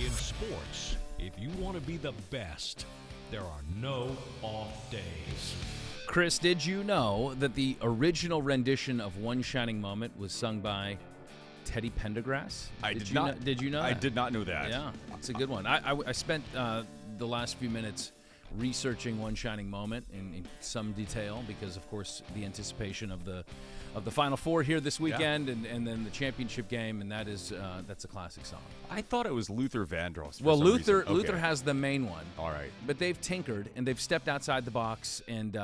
In sports, if you want to be the best, there are no off days. Chris, did you know that the original rendition of One Shining Moment was sung by Teddy Pendergrass? Did not. Did you know I that? did not know that. Yeah, it's a good one. I spent the last few minutes researching One Shining Moment in some detail because, of course, the anticipation of the Final Four here this weekend and then the championship game, and that's a classic song. I thought it was Luther Vandross. Well, Luther Okay. Luther has the main one. All right. But they've tinkered and they've stepped outside the box, and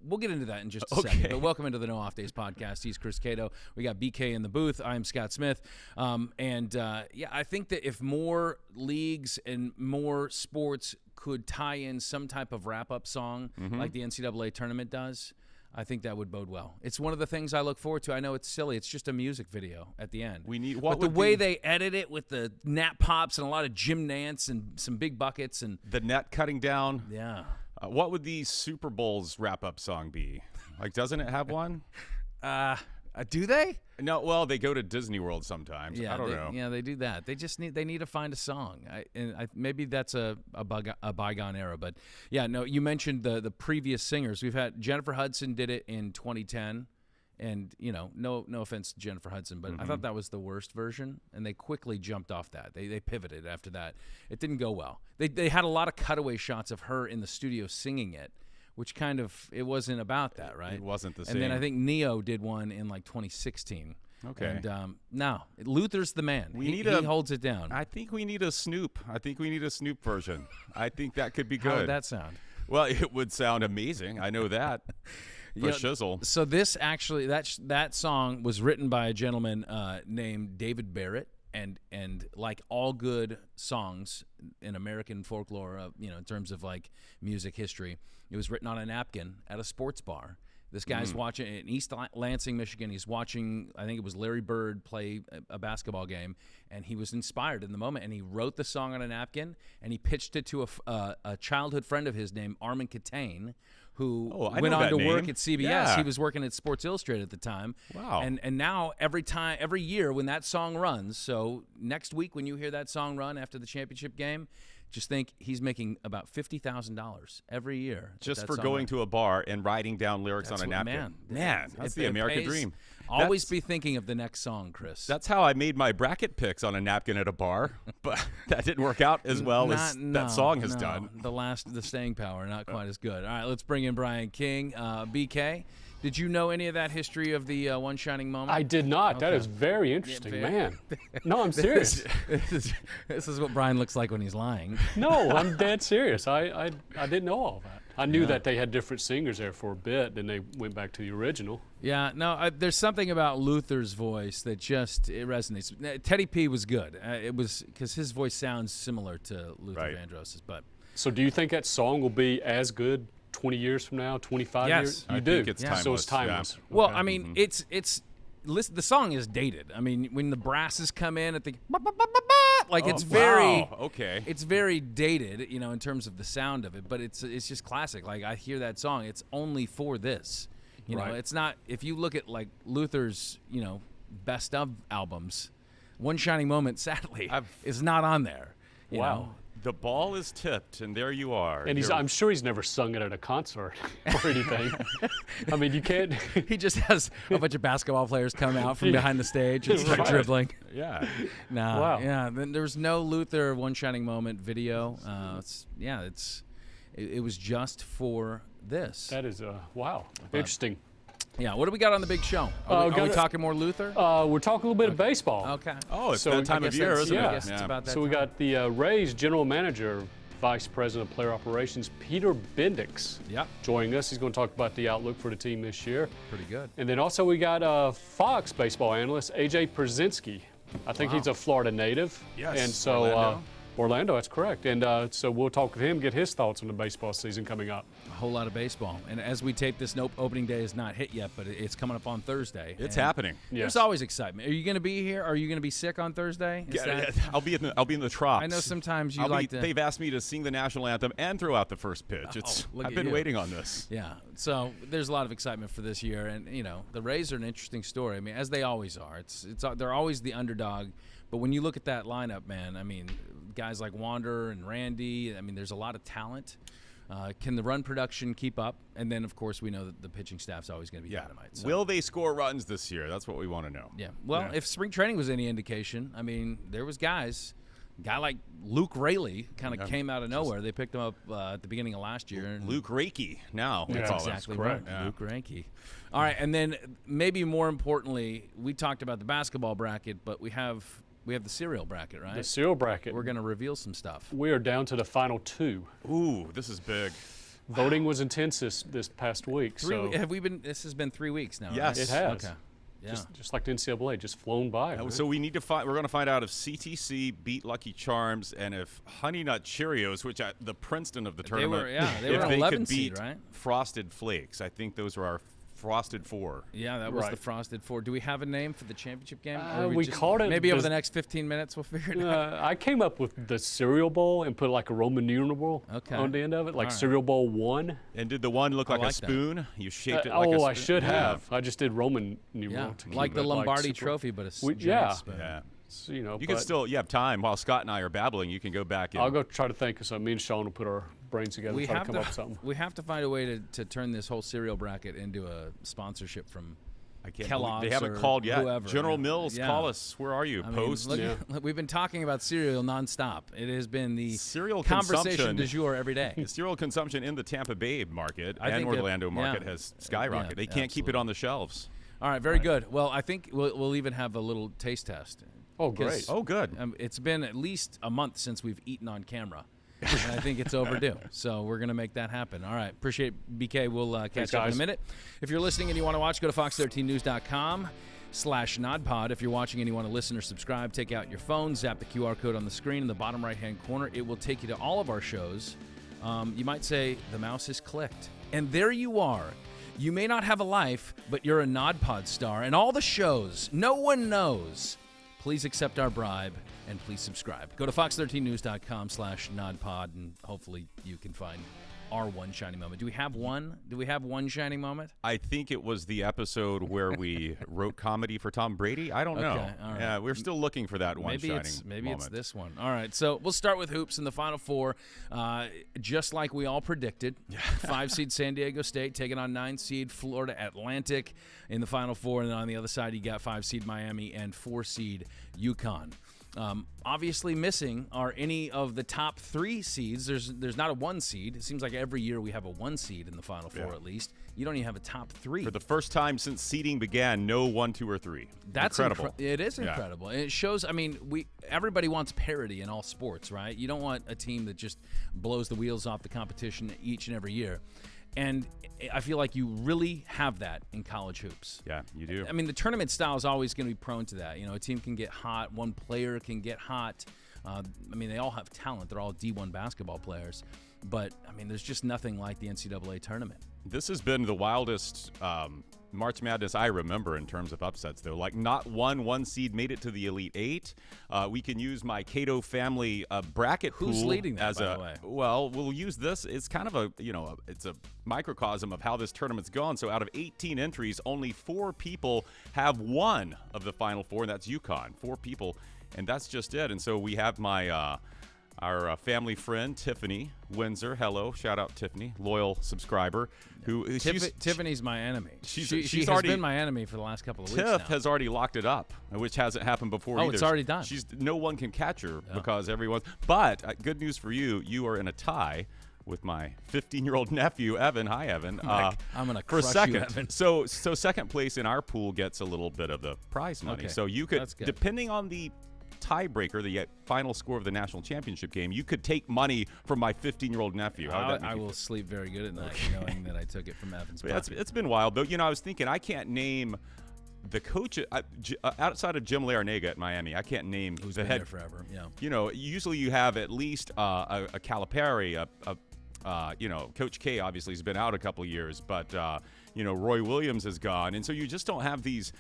we'll get into that in just a second. But welcome into the No Off Days podcast. He's Chris Cato. We got BK in the booth. I'm Scott Smith. I think that if more leagues and more sports could tie in some type of wrap-up song like the NCAA tournament does, I think that would bode well. It's one of the things I look forward to. I know it's silly. It's just a music video at the end. But the way they edit it with the nap pops and a lot of Jim Nance and some big buckets and the net cutting down. Yeah. What would the Super Bowl's wrap-up song be? Like, doesn't it have one? Do they? No. Well, they go to Disney World sometimes. Yeah, I don't know. Yeah, they do that. They just need to find a song. Maybe that's a bygone era. But yeah, no. You mentioned the previous singers. We've had Jennifer Hudson did it in 2010, and no offense to Jennifer Hudson, but I thought that was the worst version, and they quickly jumped off that. They pivoted after that. It didn't go well. They had a lot of cutaway shots of her in the studio singing it, which kind of, it wasn't about that, right? It wasn't the same. And then I think Neo did one in like 2016. Okay. And no, Luther's the man. He holds it down. I think we need a Snoop. Snoop version. I think that could be good. How would that sound? Well, it would sound amazing. I know that. For shizzle. So this actually, that song was written by a gentleman named David Barrett. And like all good songs in American folklore, in terms of like music history, it was written on a napkin at a sports bar. This guy's watching in East Lansing, Michigan. He's watching, I think it was Larry Bird play a basketball game, and he was inspired in the moment. And he wrote the song on a napkin, and he pitched it to a childhood friend of his named Armin Catane, who went on to work at CBS. Yeah. He was working at Sports Illustrated at the time. Wow. And now every year when that song runs, so next week when you hear that song run after the championship game, just think he's making about $50,000 every year. Just for going to a bar and writing down lyrics on a napkin. Man, that's the American dream. Always be thinking of the next song, Chris. That's how I made my bracket picks on a napkin at a bar, but that didn't work out as well as that song has done. The staying power, not quite as good. All right, let's bring in Brian King. BK, did you know any of that history of the One Shining Moment? I did not. Okay. That is very interesting, man. No, I'm serious. This is what Brian looks like when he's lying. No, I'm dead serious. I didn't know all that. I knew that they had different singers there for a bit, then they went back to the original. Yeah, no, there's something about Luther's voice that it resonates. Teddy P was good. It was because his voice sounds similar to Luther Vandross's. But so, do you think that song will be as good 20 years from now, 25 years? I think it's timeless. So it's timeless. Yeah. Well, I mean, listen, the song is dated. I mean, when the brasses come in at the it's very dated, in terms of the sound of it, but it's just classic. Like, I hear that song, it's only for this. It's not, if you look at like Luther's, best of albums, One Shining Moment, sadly, is not on there. You know? The ball is tipped, and there you are. And I'm sure he's never sung it at a concert or anything. I mean, you can't. He just has a bunch of basketball players come out from behind the stage and start dribbling. Yeah. No. Wow. Yeah. Then there was no Luther One Shining Moment video. It was just for this. That is wow. Interesting. Yeah, what do we got on the big show? Are we talking more Luther? We're talking a little bit of baseball. Okay. Oh, it's that time of year, isn't it? I guess it's about that So we got the Rays general manager, vice president of player operations, Peter Bendix, joining us. He's going to talk about the outlook for the team this year. Pretty good. And then also we got Fox baseball analyst, A.J. Pierzynski. I think he's a Florida native. Yes, and so Orlando, that's correct. And so we'll talk with him, get his thoughts on the baseball season coming up. A whole lot of baseball. And as we tape this, opening day is not hit yet, but it's coming up on Thursday. It's happening. There's always excitement. Are you going to be here? Are you going to be sick on Thursday? I'll be in the Trop. I know sometimes They've asked me to sing the national anthem and throw out the first pitch. I've been waiting on this. Yeah. So there's a lot of excitement for this year, and the Rays are an interesting story. I mean, as they always are. They're always the underdog. But when you look at that lineup, man, I mean, guys like Wander and Randy, I mean, there's a lot of talent. Can the run production keep up? And then, of course, we know that the pitching staff's always going to be dynamite. So. Will they score runs this year? That's what we want to know. Yeah. Well, if spring training was any indication, I mean, there was guys. A guy like Luke Raley kind of came out of nowhere. They picked him up at the beginning of last year. And Luke Reiki now. That's exactly right. Yeah. Luke Reiki. All right, and then maybe more importantly, we talked about the basketball bracket, but we have the cereal bracket, right? The cereal bracket. We're going to reveal some stuff. We are down to the final 2. Ooh, this is big. Voting was intense this past week. This has been 3 weeks now. Yes, right? it has. Okay. Yeah. Just like the NCAA, just flown by. Right? So we need to find. We're going to find out if CTC beat Lucky Charms and if Honey Nut Cheerios, which the Princeton of the tournament, they were an 11 could seed, beat right? Frosted Flakes. I think those were our Frosted Four. Yeah, that was the Frosted Four. Do we have a name for the championship game? We called it. Maybe over the next 15 minutes we'll figure it out. I came up with the cereal bowl and put like a Roman numeral on the end of it, like cereal bowl 1. And did the one look like a spoon? You shaped it like a spoon? Oh, I should have. I just did Roman numeral. Yeah, like the Lombardi Trophy, but a giant spoon. Yeah. So, you can still, you have time while Scott and I are babbling. You can go back in. I'll go try to think of something. Me and Sean will put our brains together and try to come up with something. We have to find a way to turn this whole cereal bracket into a sponsorship from Kellogg's. They haven't called yet. Whoever. General Mills, call us. Where are you? Post. We've been talking about cereal nonstop. It has been the cereal conversation du jour every day. Cereal consumption in the Tampa Bay market and Orlando market has skyrocketed. They can't keep it on the shelves. All right, very good. Well, I think we'll even have a little taste test. Oh, great. Oh, good. It's been at least a month since we've eaten on camera. And I think it's overdue. So we're going to make that happen. All right. Appreciate BK. We'll catch up in a minute. If you're listening and you want to watch, go to fox13news.com/NODPOD. If you're watching and you want to listen or subscribe, take out your phone, zap the QR code on the screen in the bottom right-hand corner. It will take you to all of our shows. You might say, the mouse has clicked. And there you are. You may not have a life, but you're a NODPOD star. And all the shows, no one knows. Please accept our bribe and please subscribe. Go to fox13news.com/NODPOD and hopefully you can find our one shining moment. Do we have one? Do we have one shining moment? I think it was the episode where we wrote comedy for Tom Brady. I don't know. All right. Yeah, we're still looking for that one shining moment. Maybe it's this one. All right, so we'll start with hoops in the Final Four. Just like we all predicted, 5-seed San Diego State taking on 9-seed Florida Atlantic in the Final Four. And then on the other side, you got 5-seed Miami and 4-seed UConn. Obviously missing are any of the top 3 seeds. There's not a 1 seed. It seems like every year we have a 1 seed in the Final Four at least. You don't even have a top 3. For the first time since seeding began, no 1, 2, or 3. That's incredible. It is incredible. And it shows, I mean, everybody wants parity in all sports, right? You don't want a team that just blows the wheels off the competition each and every year. And I feel like you really have that in college hoops. Yeah, you do. I mean, the tournament style is always going to be prone to that. You know, a team can get hot. One player can get hot. I mean, they all have talent. They're all D1 basketball players. But, I mean, there's just nothing like the NCAA tournament. This has been the wildest March Madness I remember in terms of upsets, though. Like, not one seed made it to the Elite 8. We can use my Cato family bracket pool. Who's leading that, by the way? Well, we'll use this. It's kind of it's a microcosm of how this tournament's gone. So out of 18 entries, only 4 people have won of the Final Four, and that's UConn. 4 people, and that's just it. And so we have my our family friend, Tiffany Windsor. Hello. Shout out, Tiffany, loyal subscriber. Tiffany's my enemy. She's already been my enemy for the last couple of weeks Tiff now. has already locked it up, which hasn't happened before either. It's already done. No one can catch her because everyone's. But good news for you, you are in a tie with my 15-year-old nephew, Evan. Hi, Evan. I'm going to crush second. you, Evan. So second place in our pool gets a little bit of the prize money. Okay. So you could, That's good. depending on the tiebreaker, the final score of the national championship game, you could take money from my 15-year-old nephew. I will sleep very good at night knowing that I took it from Evan's pocket. It's been wild, though. You know, I was thinking, I can't name the coach outside of Jim Larrañaga at Miami. I can't name who's the been head there forever. Yeah. You know, usually you have at least a Calipari, Coach K obviously has been out a couple of years, but Roy Williams is gone, and so you just don't have these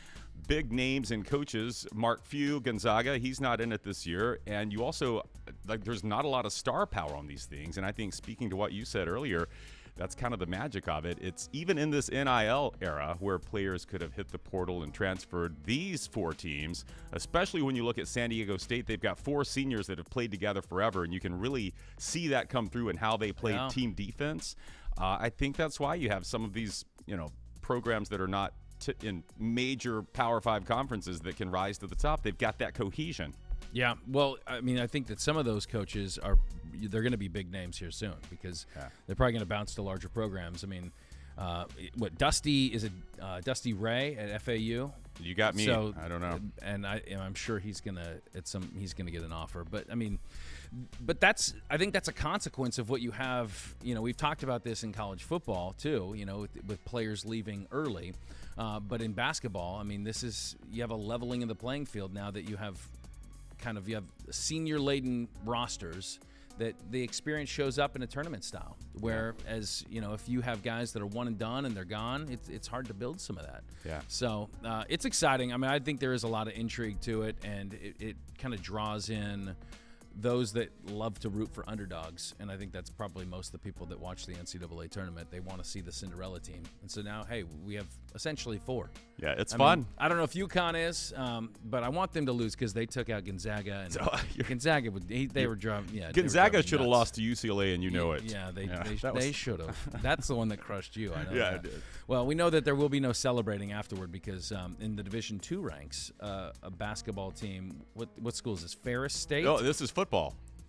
big names and coaches. Mark Few, Gonzaga, he's not in it this year, and you also there's not a lot of star power on these things. And I think, speaking to what you said earlier, that's kind of the magic of it. It's even in this NIL era where players could have hit the portal and transferred. These 4 teams, especially when you look at San Diego State, they've got 4 seniors that have played together forever, and you can really see that come through in how they play team defense. I think that's why you have some of these, programs that are not in major Power 5 conferences that can rise to the top. They've got that cohesion. Yeah, well, I mean, I think that some of those coaches they're going to be big names here soon because they're probably going to bounce to larger programs. I mean, Dusty Ray at FAU? You got me. So, I don't know. And I'm sure he's going to get an offer. But I mean, I think that's a consequence of what you have. We've talked about this in college football too, with players leaving early. But in basketball, I mean, you have a leveling of the playing field now that you have senior-laden rosters that the experience shows up in a tournament style. Whereas, if you have guys that are one and done and they're gone, it's hard to build some of that. Yeah. So it's exciting. I mean, I think there is a lot of intrigue to it, and it kind of draws in those that love to root for underdogs, and I think that's probably most of the people that watch the NCAA tournament. They want to see the Cinderella team, and so now, hey, we have essentially 4. Yeah, it's fun. I don't know if UConn is, but I want them to lose because they took out Gonzaga, and Gonzaga they were driving. Yeah, Gonzaga should have lost to UCLA, and you know it. Yeah, they should have. That's the one that crushed you. I know. Yeah, that. it did. Well, we know that there will be no celebrating afterward because in the Division II ranks, a basketball team. What school is this? Ferris State. Oh, this is football.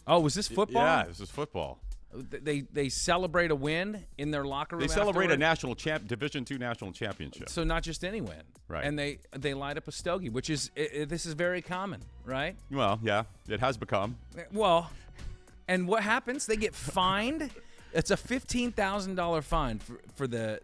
Oh, was this football? Yeah, this is football. They celebrate a win in their locker room. They celebrate afterward? a Division II national championship. So not just any win, right? And they light up a stogie, which is this is very common, right? Well, yeah, it has become. Well, and what happens? They get fined. It's a $15,000 fine for the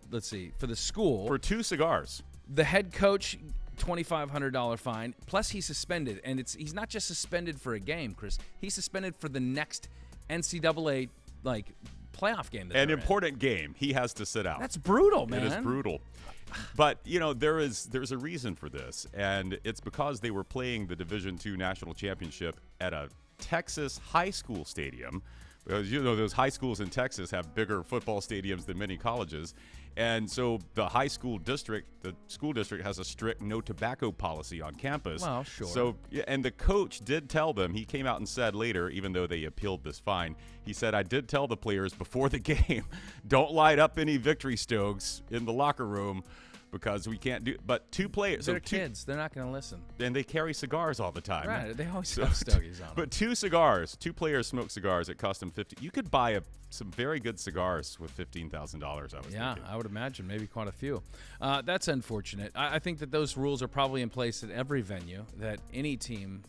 school For 2 cigars. The head coach. $2,500 fine, plus he's suspended, and he's not just suspended for a game, Chris. He's suspended for the next NCAA playoff game. An important game. He has to sit out. That's brutal, man. It is brutal. But there's a reason for this, and it's because they were playing the Division II national championship at a Texas high school stadium. Because those high schools in Texas have bigger football stadiums than many colleges. And so the school district has a strict no tobacco policy on campus. Well, sure. So, and the coach did tell them, he came out and said later, even though they appealed this fine, he said, I did tell the players before the game, don't light up any victory stoves in the locker room because we can't do. But 2 players. They're kids. They're not going to listen. And they carry cigars all the time. Right. They always have stogies on them. But 2 cigars, 2 players smoke cigars. It cost them $50. You could buy some very good cigars with $15,000. I was thinking. I would imagine maybe quite a few. That's unfortunate. I think that those rules are probably in place at every venue. That any team,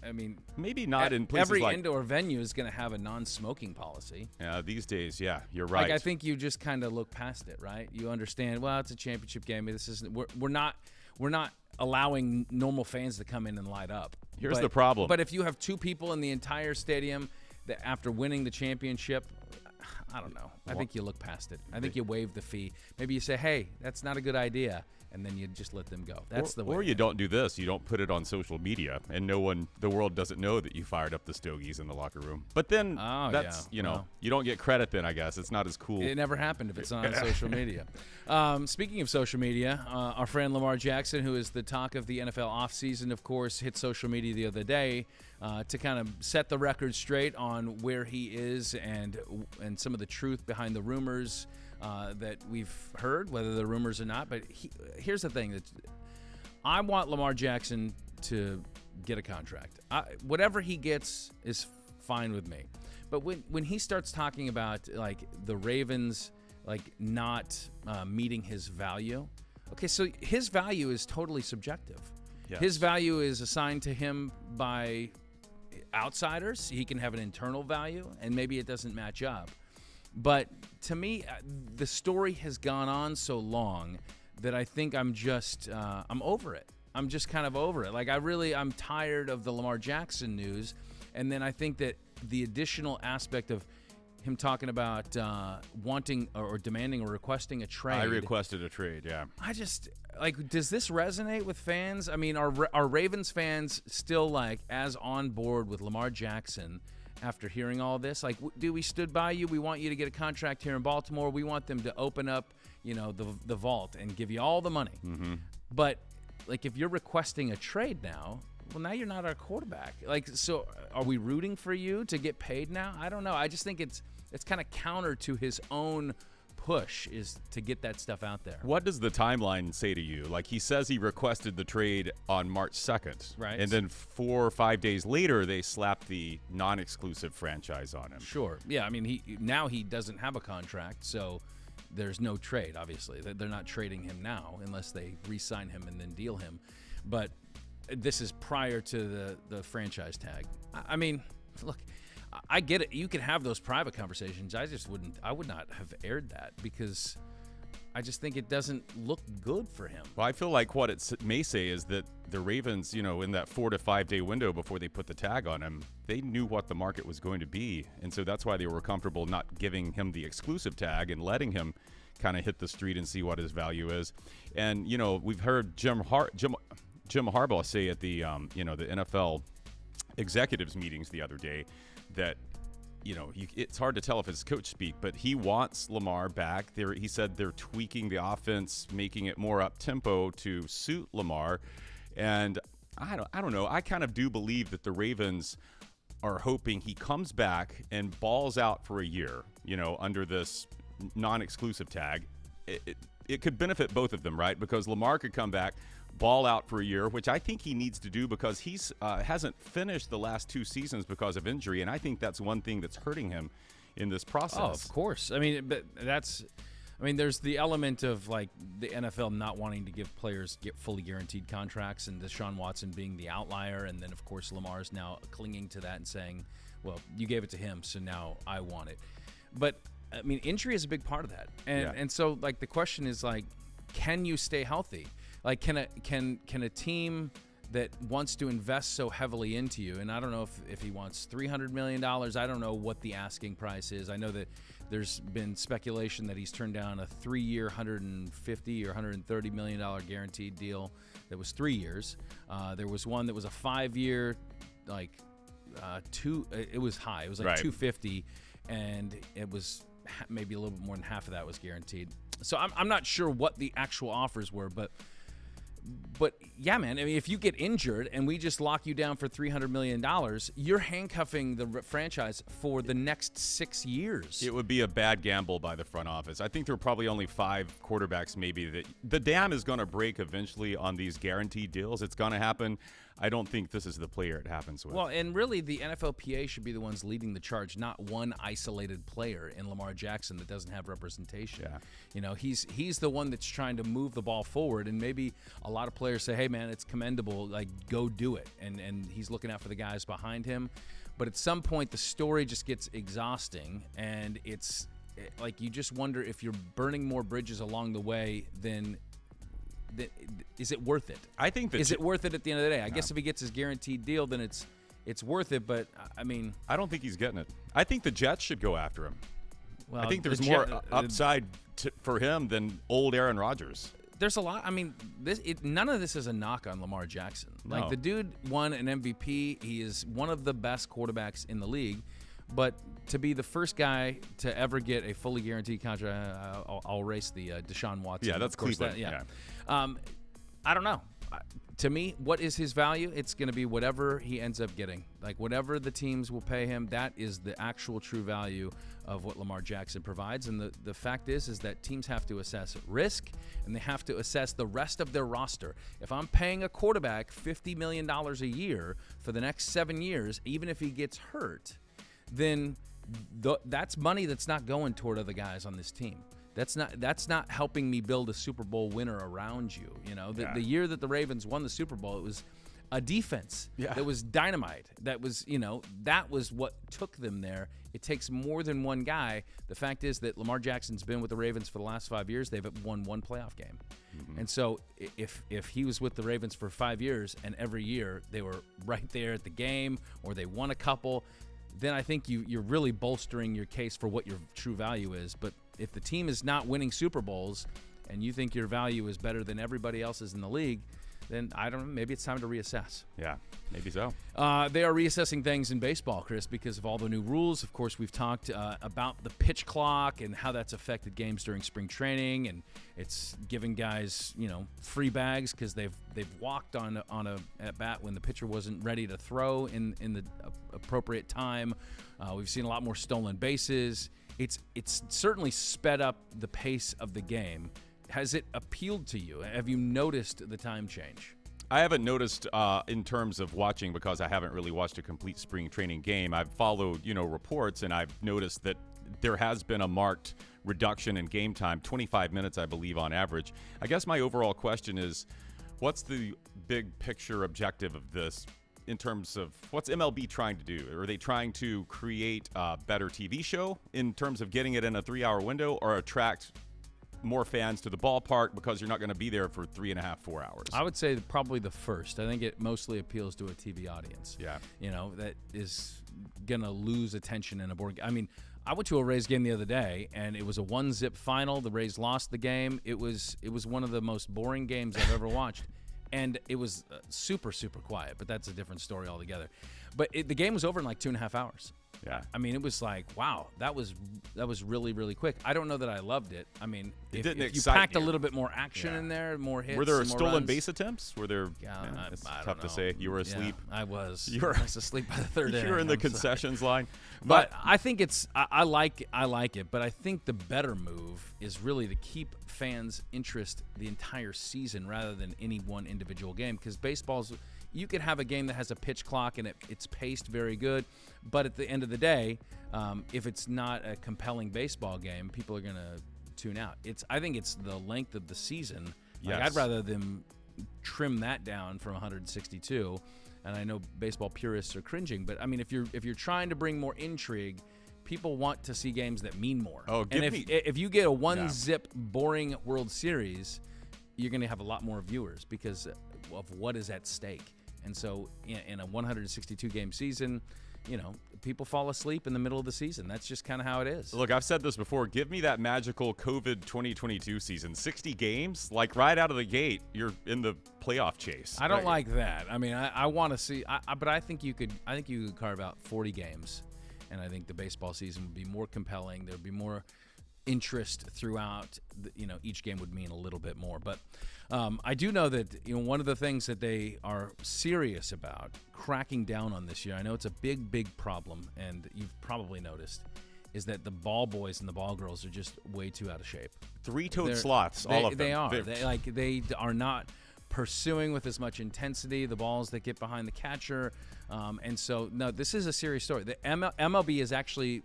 I mean, maybe not in places every like indoor venue is going to have a non-smoking policy. Yeah, these days, yeah, you're right. I think you just kind of look past it, right? You understand. Well, it's a championship game. This isn't. We're not allowing normal fans to come in and light up. Here's the problem. But if you have 2 people in the entire stadium that after winning the championship, I don't know. I think you look past it. I think you waive the fee. Maybe you say, "Hey, that's not a good idea." And then you just let them go. That's the way. Or you don't do this. You don't put it on social media, and the world doesn't know that you fired up the stogies in the locker room. But then you don't get credit then, I guess. It's not as cool. It never happened if it's not on social media. Speaking of social media, our friend Lamar Jackson, who is the talk of the NFL offseason, of course, hit social media the other day to kind of set the record straight on where he is and some of the truth behind the rumors that we've heard, whether they're rumors or not. But here's the thing: I want Lamar Jackson to get a contract. Whatever he gets is fine with me. But when he starts talking about the Ravens not meeting his value, okay, so his value is totally subjective. Yes. His value is assigned to him by outsiders. He can have an internal value, and maybe it doesn't match up. But to me, the story has gone on so long that I think I'm over it. I'm just kind of over it. I'm tired of the Lamar Jackson news. And then I think that the additional aspect of him talking about wanting or demanding or requesting a trade. I requested a trade, yeah. I just, does this resonate with fans? I mean, are Ravens fans still as on board with Lamar Jackson after hearing all this. Like, dude, we stood by you. We want you to get a contract here in Baltimore. We want them to open up, the vault and give you all the money. Mm-hmm. But, like, if you're requesting a trade now, well, now you're not our quarterback. Like, so are we rooting for you to get paid now? I don't know. I just think it's kind of counter to his own push is to get that stuff out there. What does the timeline say to you? Like, he says he requested the trade on March 2nd. Right. And then 4 or 5 days later, they slapped the non-exclusive franchise on him. Sure. Yeah, I mean, he doesn't have a contract, so there's no trade, obviously. They're not trading him now unless they re-sign him and then deal him. But this is prior to the franchise tag. I mean, look, I get it. You can have those private conversations. I would not have aired that because I just think it doesn't look good for him. Well, I feel like what it may say is that the Ravens, in that 4 to 5 day window before they put the tag on him, they knew what the market was going to be. And so that's why they were comfortable not giving him the exclusive tag and letting him kind of hit the street and see what his value is. And, we've heard Jim Harbaugh say at the, the NFL executives meetings the other day that, it's hard to tell if it's coach speak, but he wants Lamar back. He said they're tweaking the offense, making it more up-tempo to suit Lamar. And I don't know. I kind of do believe that the Ravens are hoping he comes back and balls out for a year, under this non-exclusive tag. It could benefit both of them, right? Because Lamar could come back, ball out for a year, which I think he needs to do because he's hasn't finished the last 2 seasons because of injury, and I think that's one thing that's hurting him in this process. Oh, of course. I mean, but there's the element of like the NFL not wanting to give players fully guaranteed contracts, and Deshaun Watson being the outlier, and then of course Lamar's now clinging to that and saying, "Well, you gave it to him, so now I want it." But I mean, injury is a big part of that, and so like the question is like, can you stay healthy? Like, can a team that wants to invest so heavily into you, and I don't know if he wants $300 million, I don't know what the asking price is. I know that there's been speculation that he's turned down a 3-year, $150 or $130 million guaranteed deal that was 3 years. There was one that was a 5-year, it was high. It was like $250, and it was maybe a little bit more than half of that was guaranteed. So I'm not sure what the actual offers were, but yeah, man, I mean, if you get injured and we just lock you down for $300 million, you're handcuffing the franchise for the next 6 years. It would be a bad gamble by the front office. I think there are probably only 5 quarterbacks maybe that the dam is going to break eventually on these guaranteed deals. It's going to happen. I don't think this is the player it happens with. Well, and really the NFLPA should be the ones leading the charge, not one isolated player in Lamar Jackson that doesn't have representation. Yeah. He's the one that's trying to move the ball forward, and maybe a lot of players say, hey, man, it's commendable, like, go do it. And he's looking out for the guys behind him. But at some point, the story just gets exhausting, and it's like you just wonder if you're burning more bridges along the way than is it worth it? I think that is it worth it at the end of the day? I guess if he gets his guaranteed deal, then it's worth it. But I mean, I don't think he's getting it. I think the Jets should go after him. Well, I think there's more upside for him than old Aaron Rodgers. There's a lot. I mean, none of this is a knock on Lamar Jackson. Like, No. the dude won an MVP. He is one of the best quarterbacks in the league. But to be the first guy to ever get a fully guaranteed contract, I'll erase the Deshaun Watson. Yeah, that's Of course, Cleveland. Yeah. I don't know. To me, what is his value? It's going to be whatever he ends up getting. Like, whatever the teams will pay him, that is the actual true value of what Lamar Jackson provides. And the fact is that teams have to assess risk, and they have to assess the rest of their roster. If I'm paying a quarterback $50 million a year for the next 7 years, even if he gets hurt, then that's money that's not going toward other guys on this team. That's not helping me build a Super Bowl winner around you. The year that the Ravens won the Super Bowl, it was a defense that was dynamite. That was what took them there. It takes more than one guy. The fact is that Lamar Jackson's been with the Ravens for the last 5 years. They've won one playoff game. Mm-hmm. And so if he was with the Ravens for 5 years and every year they were right there at the game or they won a couple, then I think you're really bolstering your case for what your true value is. But if the team is not winning Super Bowls and you think your value is better than everybody else's in the league, then I don't know, maybe it's time to reassess. Yeah, maybe so. They are reassessing things in baseball, Chris, because of all the new rules. Of course, we've talked about the pitch clock and how that's affected games during spring training, and it's giving guys, free bags because they've walked on a at bat when the pitcher wasn't ready to throw in the appropriate time. We've seen a lot more stolen bases. It's certainly sped up the pace of the game. Has it appealed to you? Have you noticed the time change? I haven't noticed in terms of watching because I haven't really watched a complete spring training game. I've followed, reports, and I've noticed that there has been a marked reduction in game time, 25 minutes, I believe, on average. I guess my overall question is, what's the big picture objective of this in terms of what's MLB trying to do? Are they trying to create a better TV show in terms of getting it in a 3-hour window, or attract more fans to the ballpark because you're not going to be there for 3.5, 4 hours? I would say probably the first. I think it mostly appeals to a TV audience. Yeah. That is going to lose attention in a board game. I mean, I went to a Rays game the other day, and it was a 1-zip final. The Rays lost the game. It was one of the most boring games I've ever watched. And it was super, super quiet, but that's a different story altogether. But the game was over in like 2.5 hours. Yeah. I mean, it was like, wow, that was really, really quick. I don't know that I loved it. I mean, if you packed a little bit more action in there, more hits. Were there more stolen runs. Base attempts? Were there? It's tough to say. You were asleep. Yeah, I was. I was asleep by the third inning. You were in the concessions line. But I think I like it. But I think the better move is really to keep fans' interest the entire season rather than any one individual game, because baseball's. You could have a game that has a pitch clock and it's paced very good, but at the end of the day, if it's not a compelling baseball game, people are going to tune out. I think it's the length of the season. Like, I'd rather them trim that down from 162. And I know baseball purists are cringing, but I mean, if you're trying to bring more intrigue, people want to see games that mean more. If you get a one-zip boring World Series, you're going to have a lot more viewers because of what is at stake. And so in a 162-game season, people fall asleep in the middle of the season. That's just kind of how it is. Look, I've said this before. Give me that magical COVID 2022 season. 60 games, like right out of the gate, you're in the playoff chase. I don't like that. I mean, I want to see, but I think you could carve out 40 games, and I think the baseball season would be more compelling. There'd be more interest throughout. Each game would mean a little bit more. But I do know that one of the things that they are serious about cracking down on this year, I know it's a big problem, and you've probably noticed, is that the ball boys and the ball girls are just way too out of shape. Three-toed sloths, all of them. They are. They are not pursuing with as much intensity the balls that get behind the catcher. And so, no, this is a serious story. The MLB has actually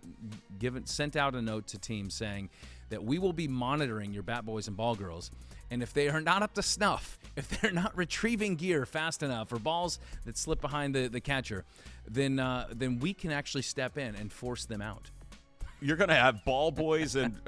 sent out a note to teams saying that we will be monitoring your bat boys and ball girls, and if they are not up to snuff, if they're not retrieving gear fast enough or balls that slip behind the catcher, then we can actually step in and force them out. You're going to have ball boys and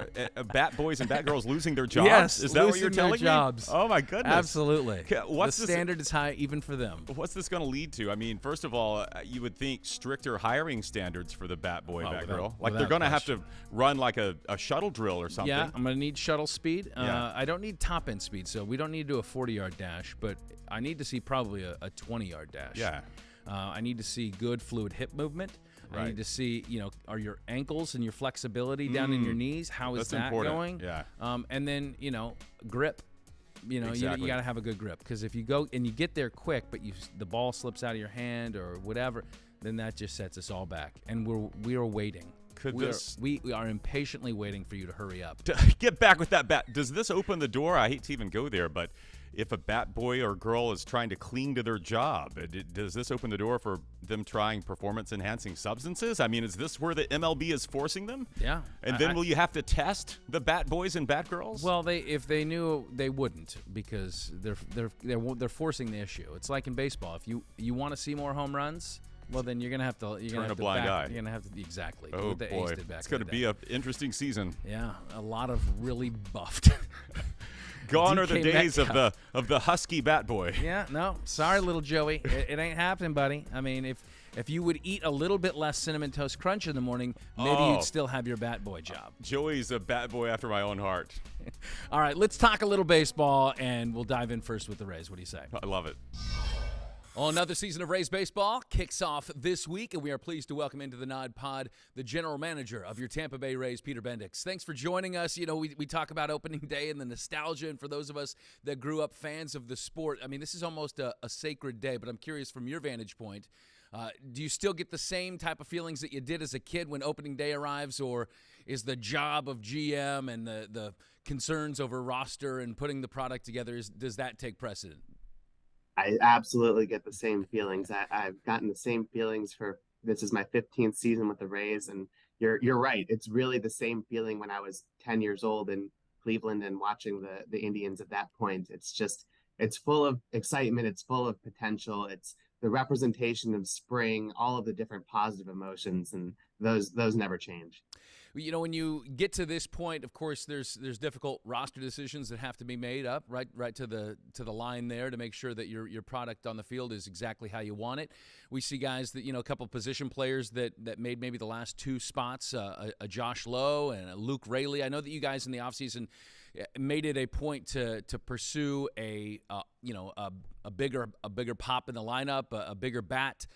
bat boys and bat girls losing their jobs? Yes, is that what you're telling me? Jobs. Oh, my goodness. Absolutely. The standard is high even for them. What's this going to lead to? I mean, first of all, you would think stricter hiring standards for the bat boy, bat girl. Like they're going to have to run like a shuttle drill or something. Yeah, I'm going to need shuttle speed. I don't need top-end speed, so we don't need to do a 40-yard dash, but I need to see probably a 20-yard dash. Yeah. I need to see good fluid hip movement. I need to see, are your ankles and your flexibility down in your knees? How is that going? Yeah. And then, grip. Exactly. You got to have a good grip, because if you go and you get there quick, but the ball slips out of your hand or whatever, then that just sets us all back. And we are waiting. We are impatiently waiting for you to hurry up. Get back with that bat. Does this open the door? I hate to even go there, but if a bat boy or girl is trying to cling to their job, does this open the door for them trying performance-enhancing substances? I mean, is this where the MLB is forcing them? Yeah. And then will you have to test the bat boys and bat girls? Well, if they knew, they wouldn't, because they're forcing the issue. It's like in baseball. If you want to see more home runs, well, then you're gonna have to turn a blind eye. You're gonna have to exactly. Oh boy, it's gonna be an interesting season. Yeah, a lot of really buffed. Gone are the days of the husky bat boy. Yeah, no, sorry, little Joey, it ain't happening, buddy. I mean, if you would eat a little bit less Cinnamon Toast Crunch in the morning, maybe you'd still have your bat boy job. Joey's a bat boy after my own heart. All right, let's talk a little baseball, and we'll dive in first with the Rays. What do you say? I love it. Well, another season of Rays baseball kicks off this week, and we are pleased to welcome into the NODPOD the general manager of your Tampa Bay Rays, Peter Bendix. Thanks for joining us. You know, we talk about opening day and the nostalgia, and for those of us that grew up fans of the sport, I mean, this is almost a sacred day, but I'm curious from your vantage point, do you still get the same type of feelings that you did as a kid when opening day arrives, or is the job of GM and the concerns over roster and putting the product together, does that take precedent? I absolutely get the same feelings. I've gotten the same feelings this is my 15th season with the Rays, and you're right. It's really the same feeling when I was 10 years old in Cleveland and watching the Indians at that point. It's full of excitement. It's full of potential. It's the representation of spring, all of the different positive emotions, and those never change. You know, when you get to this point, of course, there's difficult roster decisions that have to be made up right to the line there to make sure that your product on the field is exactly how you want it. We see guys that, you know, a couple of position players that made maybe the last two spots, a Josh Lowe and a Luke Raley. I know that you guys in the offseason made it a point to pursue a bigger pop in the lineup, a bigger bat,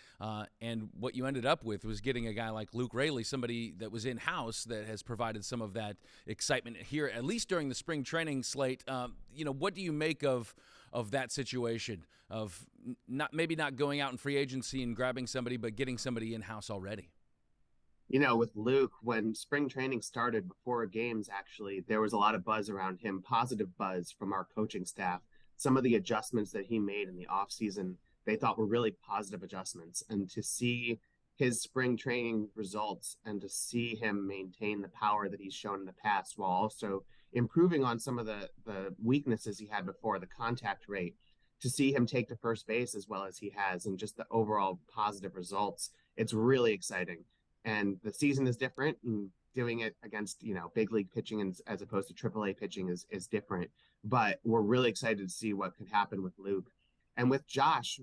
and what you ended up with was getting a guy like Luke Raley, somebody that was in-house that has provided some of that excitement here, at least during the spring training slate. What do you make of that situation of maybe not going out in free agency and grabbing somebody, but getting somebody in-house already? You know, with Luke, when spring training started before games, actually, there was a lot of buzz around him, positive buzz from our coaching staff. Some of the adjustments that he made in the offseason, they thought were really positive adjustments. And to see his spring training results and to see him maintain the power that he's shown in the past while also improving on some of the weaknesses he had before, the contact rate, to see him take to first base as well as he has and just the overall positive results, it's really exciting. And the season is different, and doing it against, big league pitching as opposed to AAA pitching is different. But we're really excited to see what could happen with Luke. And with Josh,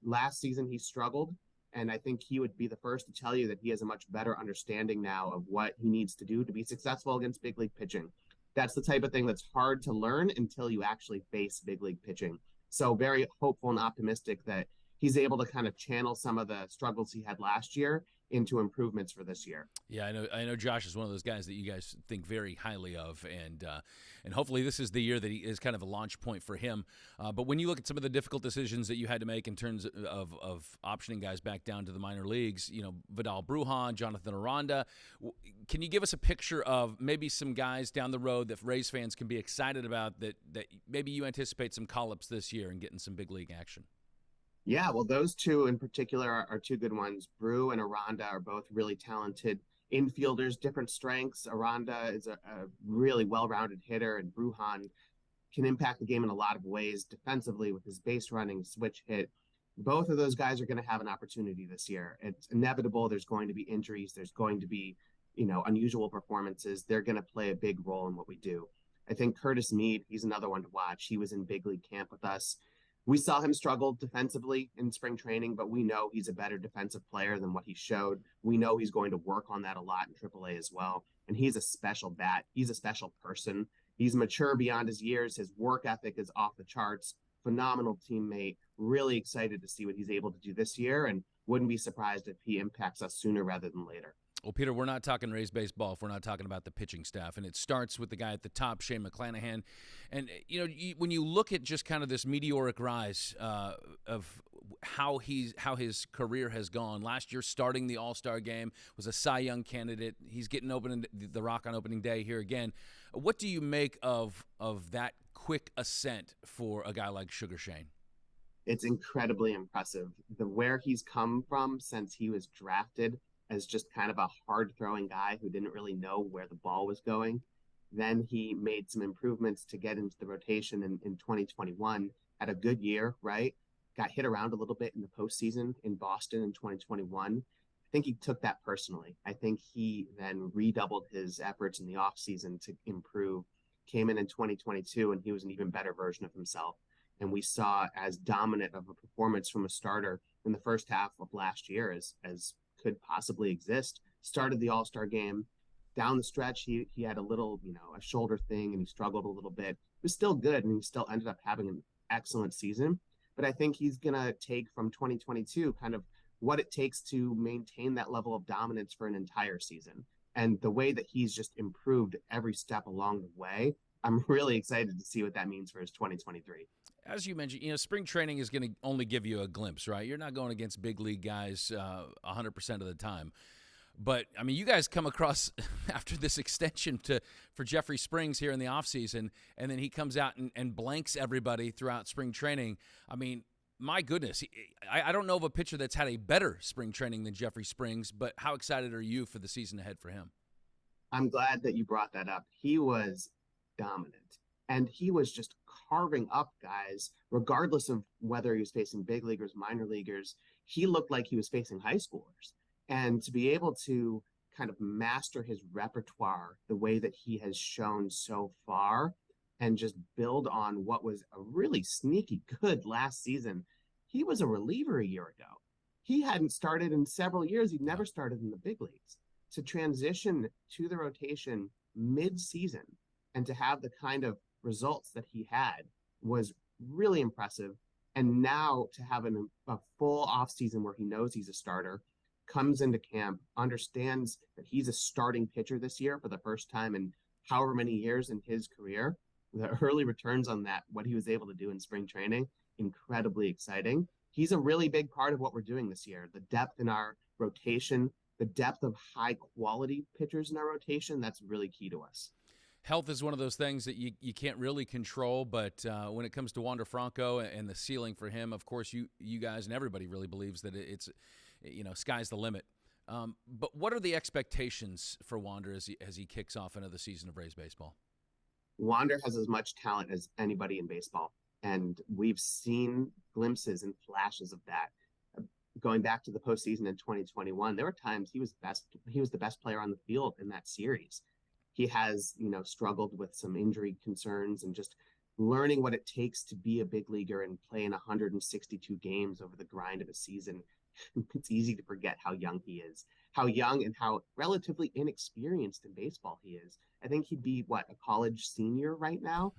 last season he struggled, and I think he would be the first to tell you that he has a much better understanding now of what he needs to do to be successful against big league pitching. That's the type of thing that's hard to learn until you actually face big league pitching. So very hopeful and optimistic that he's able to kind of channel some of the struggles he had last year into improvements for this year. Yeah, I know Josh is one of those guys that you guys think very highly of, and hopefully this is the year that he is kind of a launch point for him. But when you look at some of the difficult decisions that you had to make in terms of optioning guys back down to the minor leagues, Vidal Brujan, Jonathan Aranda, can you give us a picture of maybe some guys down the road that Rays fans can be excited about that maybe you anticipate some call-ups this year and getting some big league action? Yeah, well, those two in particular are two good ones. Brew and Aranda are both really talented infielders, different strengths. Aranda is a really well-rounded hitter, and Brujan can impact the game in a lot of ways defensively with his base running, switch hit. Both of those guys are going to have an opportunity this year. It's inevitable. There's going to be injuries. There's going to be, unusual performances. They're going to play a big role in what we do. I think Curtis Mead, he's another one to watch. He was in big league camp with us. We saw him struggle defensively in spring training, but we know he's a better defensive player than what he showed. We know he's going to work on that a lot in AAA as well. And he's a special bat. He's a special person. He's mature beyond his years. His work ethic is off the charts. Phenomenal teammate. Really excited to see what he's able to do this year, and wouldn't be surprised if he impacts us sooner rather than later. Well, Peter, we're not talking Rays baseball if we're not talking about the pitching staff, and it starts with the guy at the top, Shane McClanahan. And, when you look at just kind of this meteoric rise of how his career has gone, last year starting the All-Star game, was a Cy Young candidate. He's getting the rock on opening day here again. What do you make of that quick ascent for a guy like Sugar Shane? It's incredibly impressive. Where he's come from since he was drafted as just kind of a hard-throwing guy who didn't really know where the ball was going. Then he made some improvements to get into the rotation in 2021. Had a good year, right? Got hit around a little bit in the postseason in Boston in 2021. I think he took that personally. I think he then redoubled his efforts in the offseason to improve. came in 2022, and he was an even better version of himself. And we saw as dominant of a performance from a starter in the first half of last year as could possibly exist. Started the All-Star game. Down the stretch, he had a little, a shoulder thing, and he struggled a little bit. It was still good, and he still ended up having an excellent season. But I think he's going to take from 2022 kind of what it takes to maintain that level of dominance for an entire season. And the way that he's just improved every step along the way, I'm really excited to see what that means for his 2023. As you mentioned, spring training is going to only give you a glimpse, right? You're not going against big league guys 100% of the time. But, I mean, you guys come across after this extension for Jeffrey Springs here in the offseason, and then he comes out and blanks everybody throughout spring training. I mean, my goodness, I don't know of a pitcher that's had a better spring training than Jeffrey Springs, but how excited are you for the season ahead for him? I'm glad that you brought that up. He was dominant, and he was just carving up guys, regardless of whether he was facing big leaguers, minor leaguers. He looked like he was facing high schoolers. And to be able to kind of master his repertoire the way that he has shown so far and just build on what was a really sneaky good last season. He was a reliever a year ago. He hadn't started in several years. He'd never started in the big leagues. To transition to the rotation mid-season and to have the kind of results that he had was really impressive. And now to have a full offseason where he knows he's a starter, comes into camp, understands that he's a starting pitcher this year for the first time in however many years in his career. The early returns on that, what he was able to do in spring training, incredibly exciting. He's a really big part of what we're doing this year. The depth in our rotation, the depth of high quality pitchers in our rotation, that's really key to us. Health is one of those things that you can't really control, but when it comes to Wander Franco and the ceiling for him, of course, you guys and everybody really believes that it's, sky's the limit. But what are the expectations for Wander as he kicks off another season of Rays baseball? Wander has as much talent as anybody in baseball, and we've seen glimpses and flashes of that. Going back to the postseason in 2021, there were times he was the best player on the field in that series. He has, struggled with some injury concerns and just learning what it takes to be a big leaguer and play in 162 games over the grind of a season. It's easy to forget how young he is, how young and how relatively inexperienced in baseball he is. I think he'd be, a college senior right now?